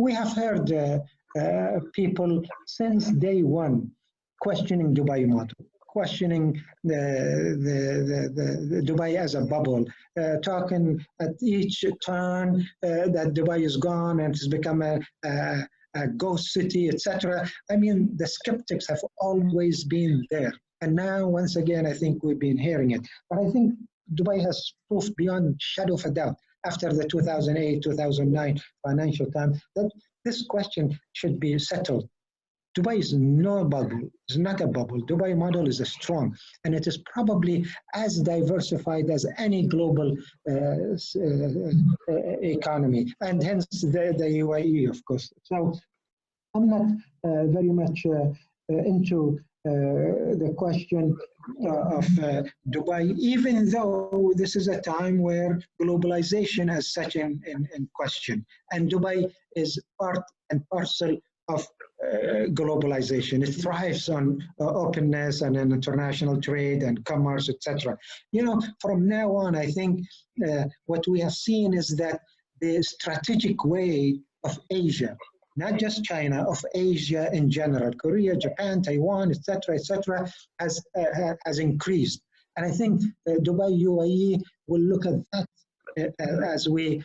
we have heard people since day 1 questioning Dubai model, questioning the Dubai as a bubble, talking at each turn that Dubai is gone and has become a ghost city, etc. I mean, the skeptics have always been there. And now, once again, I think we've been hearing it. But I think Dubai has proved beyond shadow of a doubt after the 2008-2009 financial time that this question should be settled. Dubai is no bubble, it's not a bubble. Dubai model is strong, and it is probably as diversified as any global economy, and hence the UAE, of course. So I'm not very much into the question of Dubai, even though this is a time where globalization is such in question, and Dubai is part and parcel of globalization. It thrives on openness and international trade and commerce, etc. From now on, I think what we have seen is that the strategic way of Asia, not just China, of Asia in general, Korea, Japan, Taiwan, etc., has increased. And I think Dubai, UAE will look at that as we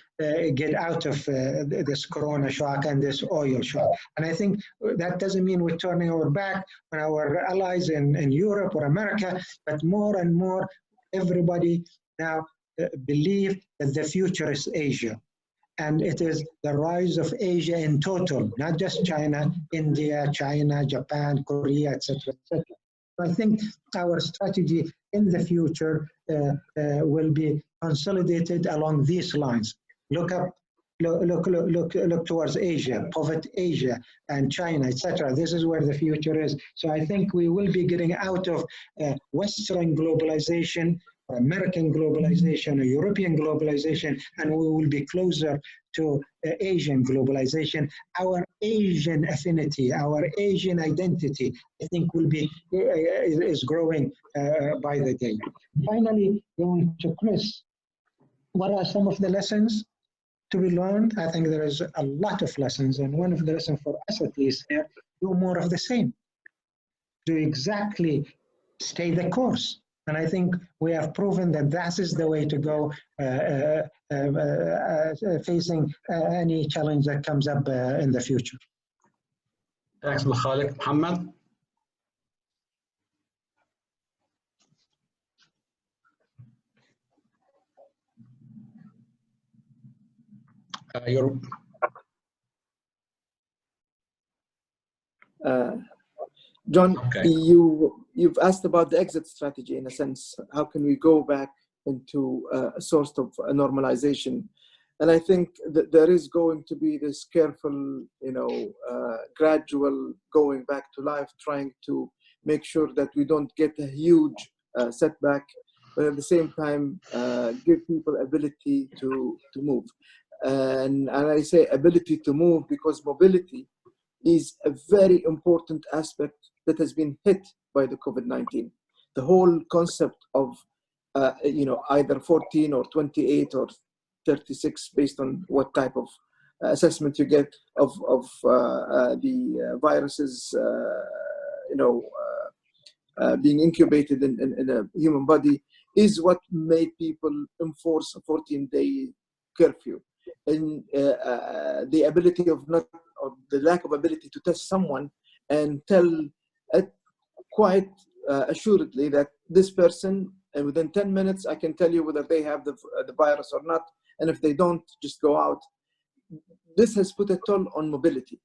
get out of this corona shock and this oil shock. And I think that doesn't mean we're turning our back on our allies in Europe or America, but more and more everybody now believe that the future is Asia. And it is the rise of Asia in total, not just China, India, China, Japan, Korea, etc., etc. I think our strategy in the future will be consolidated along these lines. Look up look towards Asia, pivot Asia and China, etc. This is where the future is. So I think we will be getting out of Western globalization, American globalization, or European globalization, and we will be closer to Asian globalization. Our Asian affinity, our Asian identity, I think will be is growing by the day. Finally, going to Chris, what are some of the lessons to be learned? I think there is a lot of lessons, and one of the lessons for us at least here, do more of the same. Do exactly stay the course. And I think we have proven that that is the way to go facing any challenge that comes up in the future. Thanks, Abdulkhalek. Mohammed? John, okay. you've asked about the exit strategy in a sense. How can we go back into a source of normalization? And I think that there is going to be this careful, gradual going back to life, trying to make sure that we don't get a huge setback, but at the same time, give people ability to move. And I say ability to move because mobility is a very important aspect that has been hit by the COVID-19. The whole concept of, either 14 or 28 or 36, based on what type of assessment you get of the viruses, being incubated in a human body, is what made people enforce a 14-day curfew. And the ability of the lack of ability to test someone and tell quite assuredly that this person, and within 10 minutes, I can tell you whether they have the virus or not. And if they don't, just go out. This has put a toll on mobility.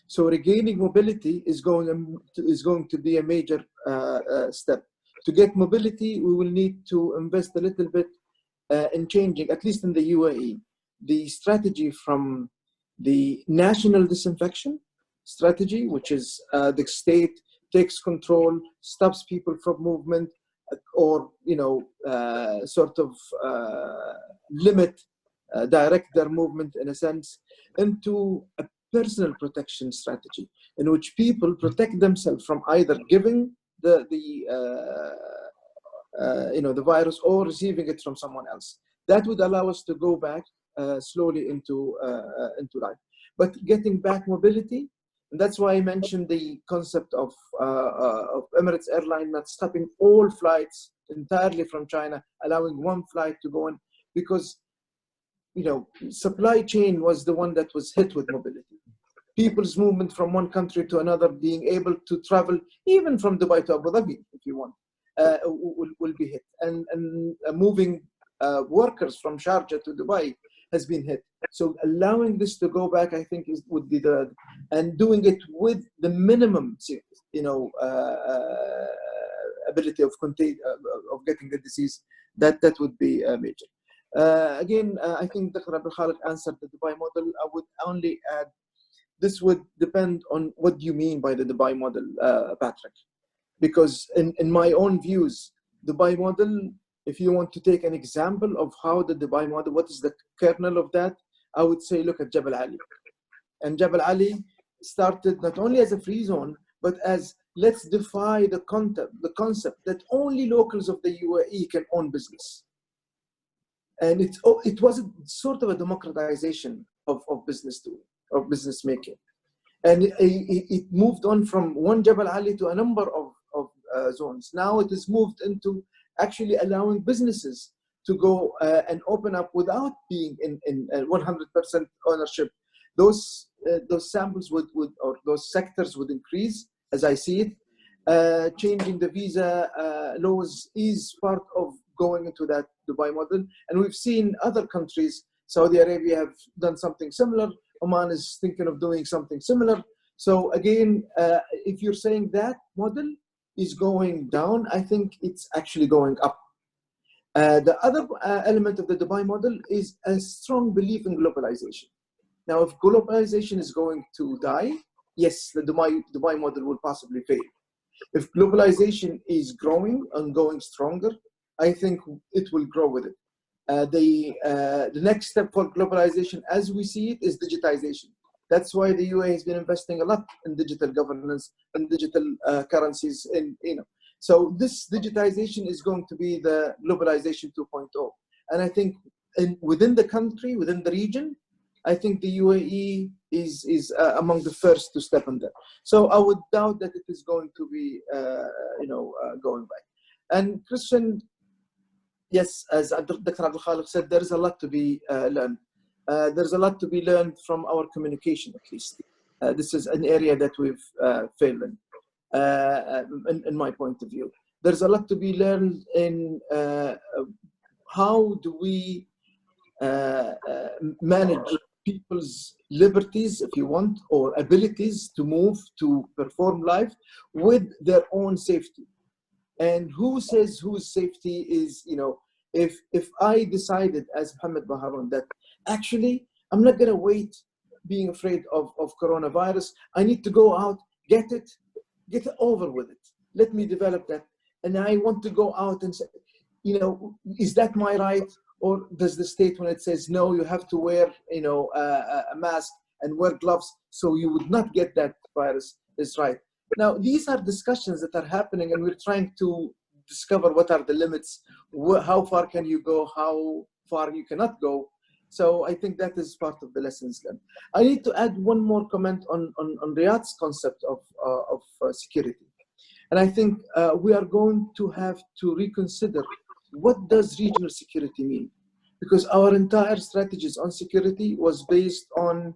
So regaining mobility is going to be a major step. To get mobility, we will need to invest a little bit in changing, at least in the UAE, the strategy from the national disinfection strategy, which is the state takes control, stops people from movement, or direct their movement in a sense, into a personal protection strategy in which people protect themselves from either giving the virus or receiving it from someone else. That would allow us to go back slowly into life. But getting back mobility, and that's why I mentioned the concept of Emirates Airline not stopping all flights entirely from China, allowing one flight to go in, because supply chain was the one that was hit with mobility. People's movement from one country to another, being able to travel even from Dubai to Abu Dhabi, if you want, will be hit. And moving workers from Sharjah to Dubai has been hit. So allowing this to go back, I think, would be and doing it with the minimum, ability of getting the disease, that would be major. Again, I think Dr. Abdulkhalek answered the Dubai model. I would only add, this would depend on what you mean by the Dubai model, Patrick. Because in my own views, Dubai model, if you want to take an example of how the Dubai model, what is the kernel of that, I would say look at Jabal Ali. And Jabal Ali started not only as a free zone, but as let's defy the concept that only locals of the UAE can own business. And it was sort of a democratization of business doing, of business making. And it moved on from one Jabal Ali to a number of zones. Now it is moved into actually allowing businesses to go and open up without being in 100% ownership. Those samples would, or those sectors would increase, as I see it. Changing the visa laws is part of going into that Dubai model. And we've seen other countries, Saudi Arabia have done something similar. Oman is thinking of doing something similar. So again, if you're saying that model is going down, I think it's actually going up. The other element of the Dubai model is a strong belief in globalization. Now, if globalization is going to die, yes, the Dubai model will possibly fail. If globalization is growing and going stronger, I think it will grow with it. The next step for globalization, as we see it, is digitization. That's why the UAE has been investing a lot in digital governance and digital currencies. So this digitization is going to be the globalization 2.0. And I think within the country, within the region, I think the UAE is among the first to step on that. So I would doubt that it is going to be, going back. And Christian, yes, as Dr. Abdulkhalek said, there is a lot to be learned. There's a lot to be learned from our communication, at least. This is an area that we've failed in my point of view. There's a lot to be learned in how do we manage people's liberties, if you want, or abilities to move, to perform life with their own safety. And who says whose safety is, if I decided as Mohammed Baharoon that actually I'm not going to wait being afraid of coronavirus, I need to go out, get it over with it. Let me develop that. And I want to go out and say, is that my right? Or does the state, when it says, no, you have to wear, a mask and wear gloves so you would not get that virus, is right? Now, these are discussions that are happening, and we're trying to discover what are the limits, how far can you go, how far you cannot go. So I think that is part of the lessons learned. I need to add one more comment on Riyad's concept of security. And I think we are going to have to reconsider, what does regional security mean? Because our entire strategies on security was based on,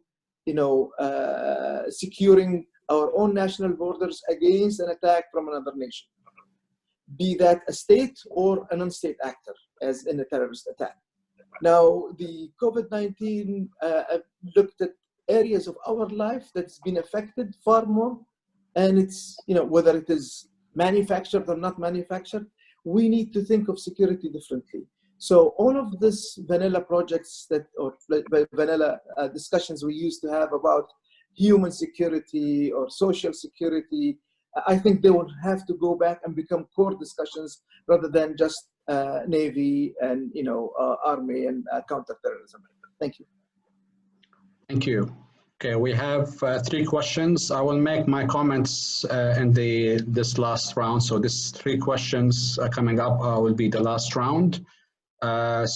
securing our own national borders against an attack from another nation, be that a state or a non-state actor, as in a terrorist attack. Now, the COVID-19 looked at areas of our life that's been affected far more, and it's, whether it is manufactured or not manufactured, we need to think of security differently. So all of this vanilla projects or vanilla discussions we used to have about human security or social security, I think they will have to go back and become core discussions rather than just Navy and Army and counterterrorism. Thank you. Thank you. Okay, we have 3 questions. I will make my comments in this last round. So these 3 questions coming up will be the last round. The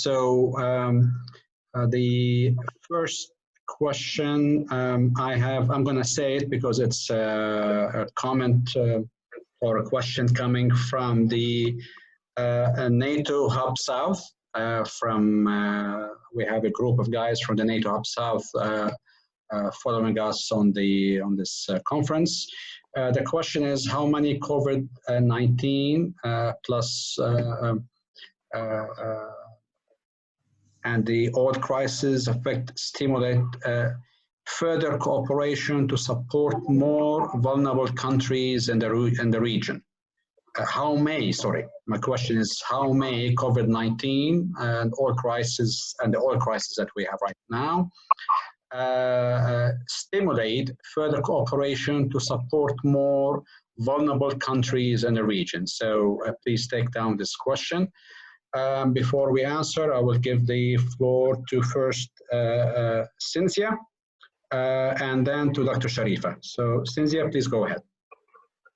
first question I'm going to say it because it's a comment or a question coming from the NATO Hub South. We have a group of guys from the NATO Hub South following us on this conference. The question is, how many COVID-19 plus and the oil crisis stimulate further cooperation to support more vulnerable countries in the region? My question is, how may COVID-19 and oil crisis and the oil crisis that we have right now stimulate further cooperation to support more vulnerable countries in the region? So please take down this question. Before we answer, I will give the floor to first Cynthia and then to Dr. Sharifa. So Cynthia, please go ahead.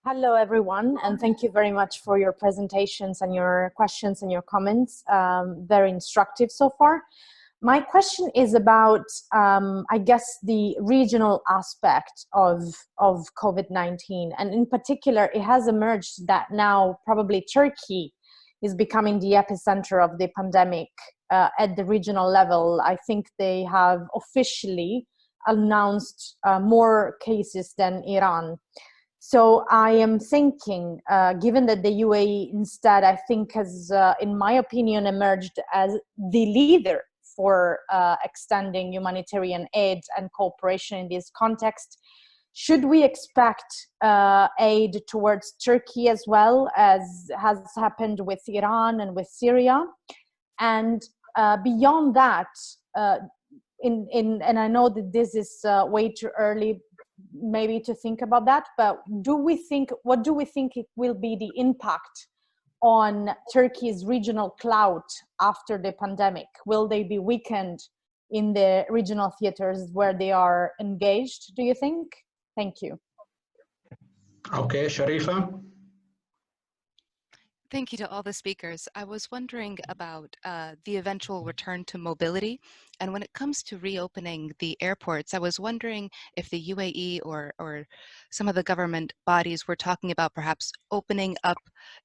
Hello, everyone, and thank you very much for your presentations and your questions and your comments. Very instructive so far. My question is about, I guess, the regional aspect of COVID-19. And in particular, it has emerged that now probably Turkey is becoming the epicenter of the pandemic at the regional level. I think they have officially announced more cases than Iran. So I am thinking, given that the UAE instead, I think has, in my opinion, emerged as the leader for extending humanitarian aid and cooperation in this context, should we expect aid towards Turkey as well, as has happened with Iran and with Syria? And beyond that, and I know that this is way too early maybe to think about that, but what do we think it will be the impact on Turkey's regional clout after the pandemic? Will they be weakened in the regional theaters where they are engaged, do you think? Thank you. Okay, Sharifa. Thank you to all the speakers. I was wondering about the eventual return to mobility. And when it comes to reopening the airports, I was wondering if the UAE or some of the government bodies were talking about perhaps opening up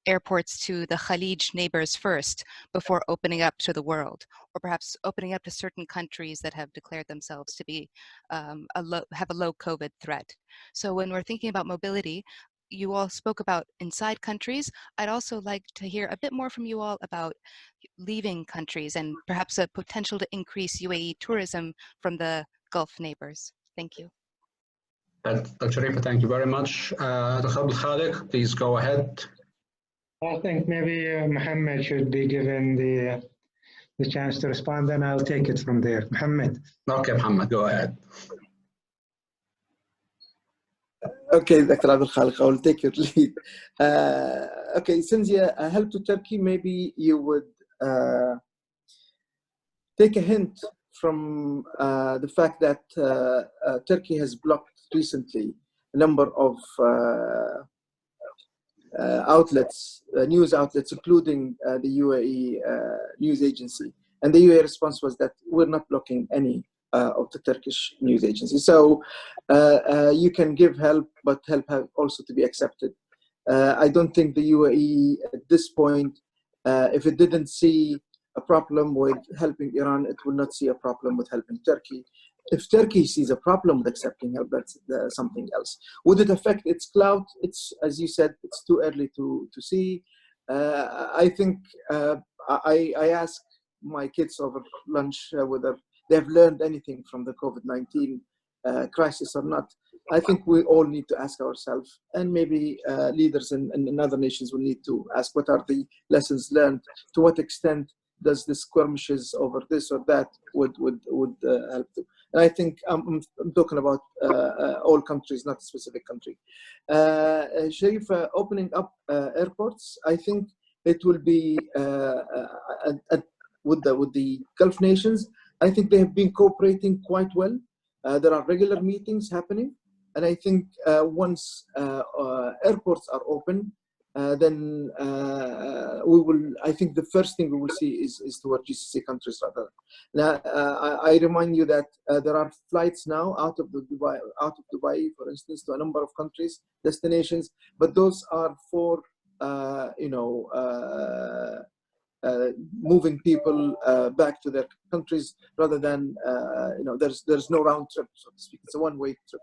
airports to the Khalij neighbors first before opening up to the world, or perhaps opening up to certain countries that have declared themselves to be have a low COVID threat. So when we're thinking about mobility, you all spoke about inside countries. I'd also like to hear a bit more from you all about leaving countries and perhaps a potential to increase UAE tourism from the Gulf neighbors. Thank you. Dr. Sharifa, thank you very much. Dr. Abdulkhalek, please go ahead. I think maybe Mohammed should be given the chance to respond, then I'll take it from there. Mohammed. Okay, Mohammed, go ahead. Okay, Dr. Abdulkhalek, I will take your lead. Okay, Cynthia, help to Turkey, maybe you would take a hint from the fact that Turkey has blocked recently a number of outlets, news outlets, including the UAE news agency. And the UAE response was that we're not blocking any of the Turkish news agency. So you can give help, but help have also to be accepted. I don't think the UAE at this point, if it didn't see a problem with helping Iran, it will not see a problem with helping Turkey. If Turkey sees a problem with accepting help, that's something else. Would it affect its clout? It's, as you said, it's too early to see. I think I asked my kids over lunch whether they've learned anything from the COVID-19 crisis or not. I think we all need to ask ourselves, and maybe leaders in other nations will need to ask, what are the lessons learned? To what extent does the skirmishes over this or that would help them? And I think I'm talking about all countries, not a specific country. Sharifa, opening up airports, I think it will be with the Gulf nations. I think they have been cooperating quite well. There are regular meetings happening. And I think once airports are open, then we will, I think the first thing we will see is toward GCC countries rather. Now, I remind you that there are flights now out of Dubai, for instance, to a number of countries, destinations, but those are for, moving people back to their countries rather than, there's no round trip, so to speak. It's a one-way trip.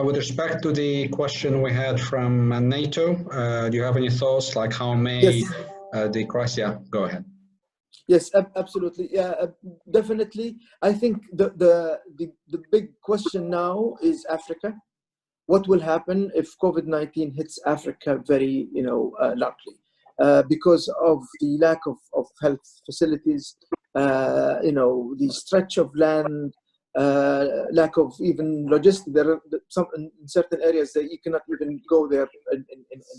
With respect to the question we had from NATO, do you have any thoughts, like how may the crisis? Yeah, go ahead. Yes, absolutely. Yeah, definitely. I think the big question now is Africa. What will happen if COVID-19 hits Africa very, largely? Because of the lack of health facilities, the stretch of land, lack of even logistics. There are some in certain areas that you cannot even go there in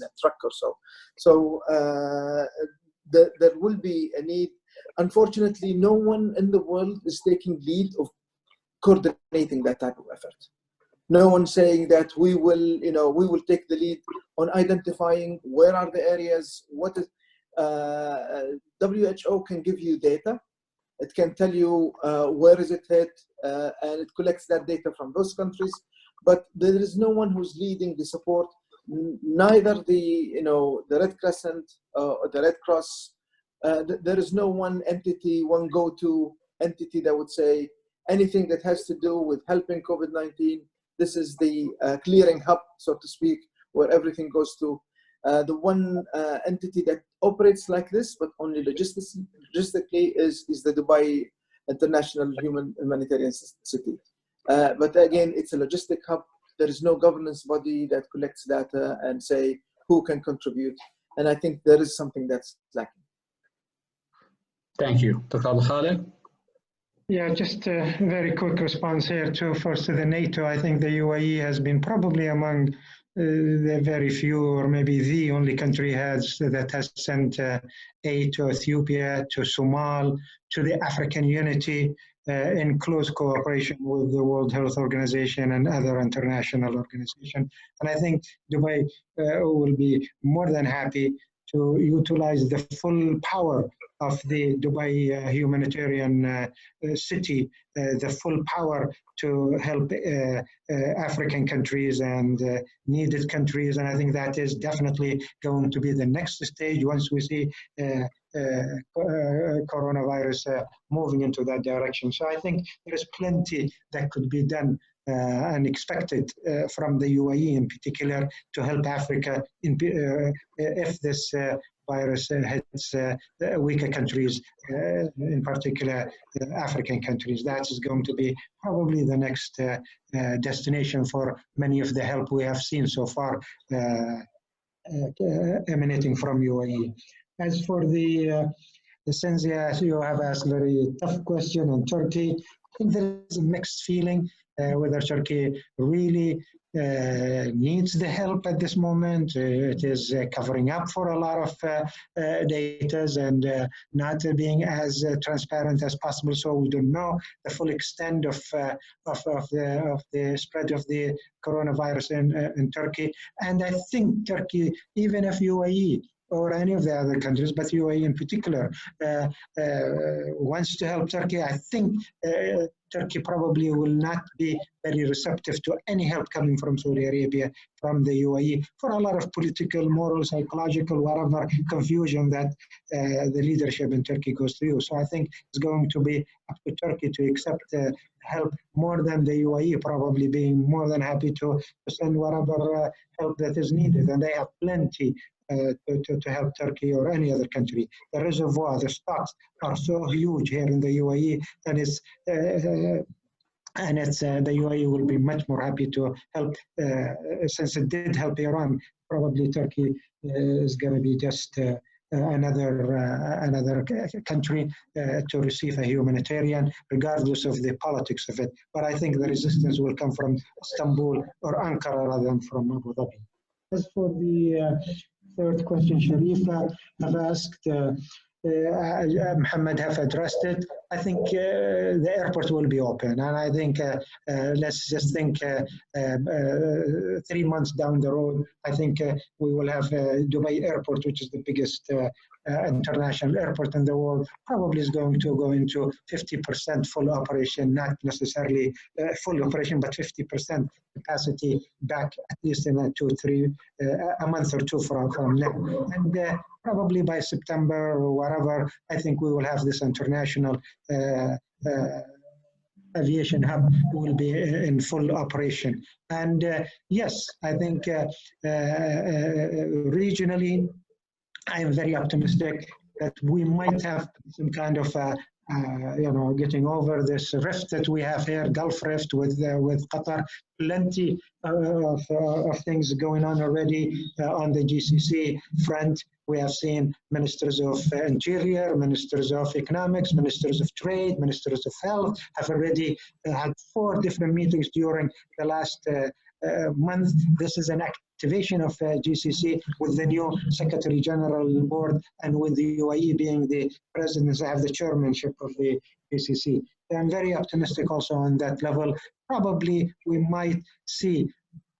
a truck or so. So there will be a need. Unfortunately, no one in the world is taking lead of coordinating that type of effort. No one saying that we will take the lead on identifying where are the areas. What is WHO can give you data. It can tell you where is it hit, and it collects that data from those countries. But there is no one who's leading the support. Neither the Red Crescent or the Red Cross. There is no one entity, one go-to entity that would say anything that has to do with helping COVID-19. This is the clearing hub, so to speak, where everything goes to. The one entity that operates like this, but only logistically, is the Dubai International Humanitarian City. But again, it's a logistic hub. There is no governance body that collects data and say who can contribute. And I think there is something that's lacking. Thank you. Dr. Abdulkhalek? Yeah, just a very quick response here too. First to the NATO, I think the UAE has been probably among the very few, or maybe the only country that has sent aid to Ethiopia, to Somal, to the African Unity, in close cooperation with the World Health Organization and other international organizations. And I think Dubai will be more than happy to utilize the full power of the Dubai humanitarian city, the full power to help African countries and needed countries. And I think that is definitely going to be the next stage once we see coronavirus moving into that direction. So I think there is plenty that could be done and expected from the UAE in particular to help Africa if this virus hits weaker countries, in particular African countries. That is going to be probably the next destination for many of the help we have seen so far emanating from UAE. As for the Senzia, you have asked a very tough question on Turkey. I think there is a mixed feeling whether Turkey really needs the help at this moment. It is covering up for a lot of data and not being as transparent as possible. So we don't know the full extent of the spread of the coronavirus in Turkey. And I think Turkey, even if UAE or any of the other countries, but UAE in particular, wants to help Turkey, I think Turkey probably will not be very receptive to any help coming from Saudi Arabia, from the UAE, for a lot of political, moral, psychological, whatever confusion that the leadership in Turkey goes through. So I think it's going to be up to Turkey to accept help more than the UAE, probably being more than happy to send whatever help that is needed. And they have plenty to help Turkey or any other country. The reservoir, the stocks are so huge here in the UAE, and the UAE will be much more happy to help, since it did help Iran. Probably Turkey is going to be just another country to receive a humanitarian, regardless of the politics of it. But I think the resistance will come from Istanbul or Ankara rather than from Abu Dhabi. As for the third question, Sharifa have asked, Mohammed have addressed it. I think the airport will be open, and I think let's just think 3 months down the road, I think we will have Dubai Airport, which is the biggest international airport in the world, probably is going to go into 50% full operation, not necessarily full operation, but 50% capacity back at least in a month or two from now. And probably by September or whatever, I think we will have this international aviation hub will be in full operation. And yes, I think regionally, I am very optimistic that we might have some kind of getting over this rift that we have here, Gulf rift with Qatar. Plenty of things going on already on the GCC front. We have seen ministers of interior, ministers of economics, ministers of trade, ministers of health have already had 4 different meetings during the last month. This is an activation of GCC with the new Secretary General board and with the UAE being the presidents have the chairmanship of the GCC. I'm very optimistic also on that level. Probably we might see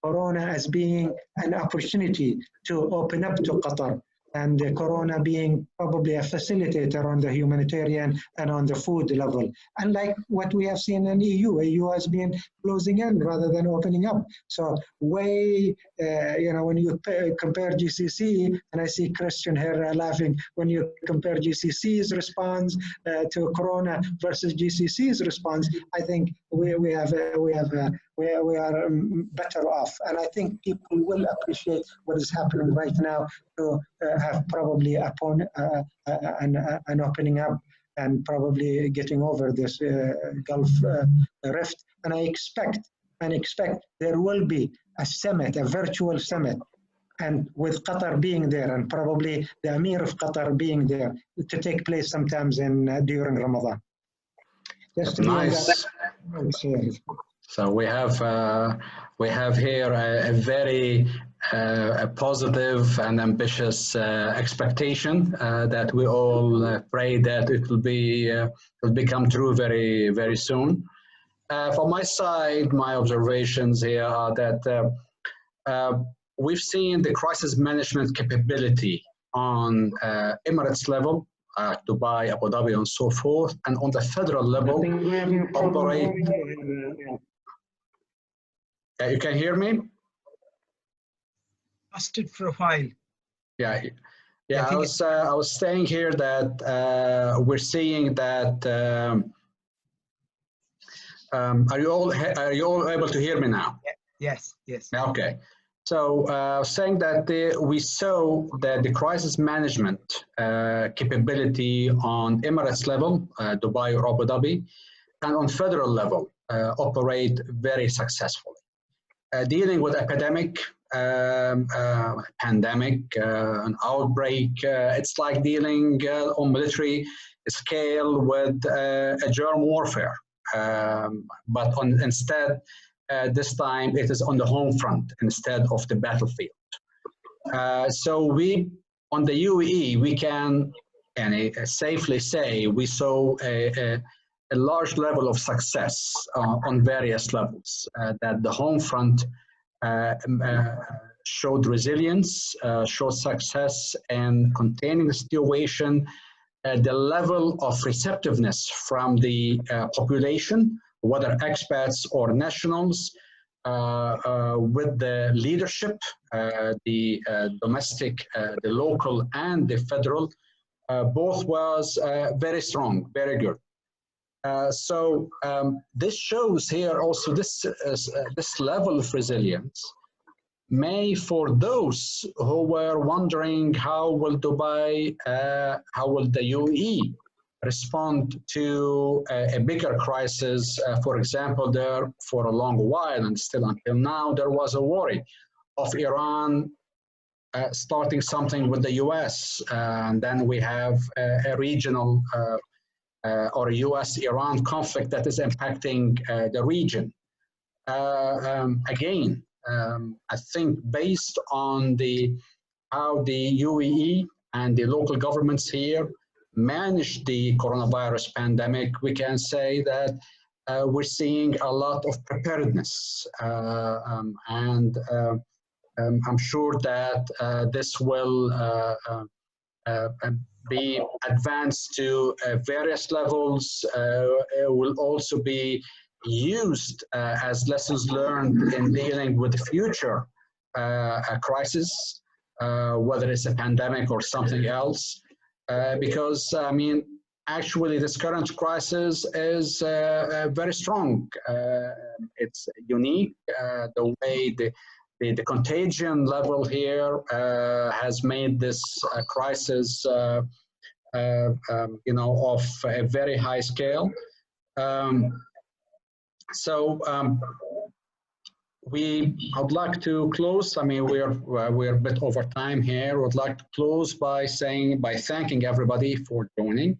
Corona as being an opportunity to open up to Qatar, and Corona being probably a facilitator on the humanitarian and on the food level. Unlike what we have seen in EU has been closing in rather than opening up. So when you compare GCC, and I see Christian here laughing, when you compare GCC's response to Corona versus GCC's response, I think we are better off. And I think people will appreciate what is happening right now to have probably an opening up and probably getting over this Gulf rift. And I expect there will be a summit, a virtual summit, and with Qatar being there, and probably the Emir of Qatar being there, to take place sometimes during Ramadan. Just to nice. So we have here a very positive and ambitious expectation that we all pray that it will become true very, very soon. From my side, my observations here are that we've seen the crisis management capability on Emirates level, Dubai, Abu Dhabi, and so forth, and on the federal level, operate. You can hear me? Busted for a while. Yeah. I was saying here that we're seeing that. Are you all able to hear me now? Yes. Okay. So saying that we saw that the crisis management capability on Emirates level, Dubai or Abu Dhabi, and on federal level operate very successfully. Dealing with epidemic, pandemic, an outbreak, it's like dealing on military scale with a germ warfare. But instead, this time it is on the home front instead of the battlefield. So we, on the UAE, we can safely say we saw a large level of success on various levels, that the home front showed resilience, showed success in containing the situation, the level of receptiveness from the population, whether expats or nationals, with the leadership, the domestic, the local, and the federal, both was very strong, very good. So this shows here also this level of resilience may, for those who were wondering how will Dubai, how will the UAE respond to a bigger crisis. For example, there for a long while and still until now, there was a worry of Iran starting something with the US, and then we have a regional or a US-Iran conflict that is impacting the region. Again, I think based on how the UAE and the local governments here managed the coronavirus pandemic, we can say that we're seeing a lot of preparedness. And I'm sure that this will be advanced to various levels, will also be used as lessons learned in dealing with the future crisis, whether it's a pandemic or something else. Because, I mean, actually this current crisis is very strong. It's unique, the way the contagion level here has made this crisis, you know, of a very high scale. I'd like to close. I mean, we're a bit over time here. I'd like to close by thanking everybody for joining,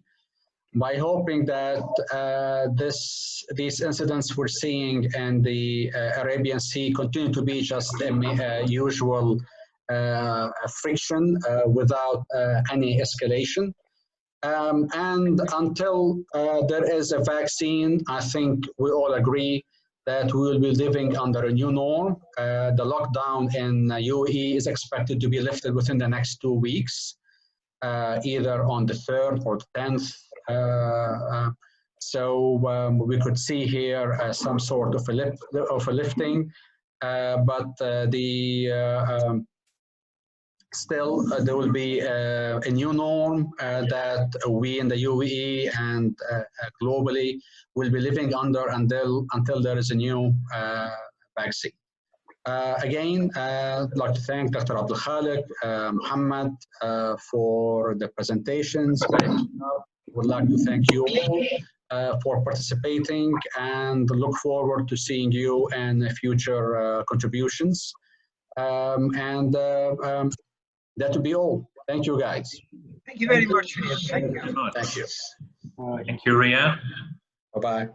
by hoping that these incidents we're seeing in the Arabian Sea continue to be just a usual friction without any escalation. And until there is a vaccine, I think we all agree that we will be living under a new norm. The lockdown in UAE is expected to be lifted within the next 2 weeks, either on the 3rd or the 10th. So we could see here some sort of a lifting, but still there will be a new norm that we in the UAE and globally will be living under until there is a new vaccine. Again, I'd like to thank Dr. Abdulkhalek, Mohammed for the presentations. would like to thank you all for participating and look forward to seeing you in future contributions. That would be all. Thank you, guys. Thank you very much. Thank you. Thank you. Thank you, Riad. Bye-bye.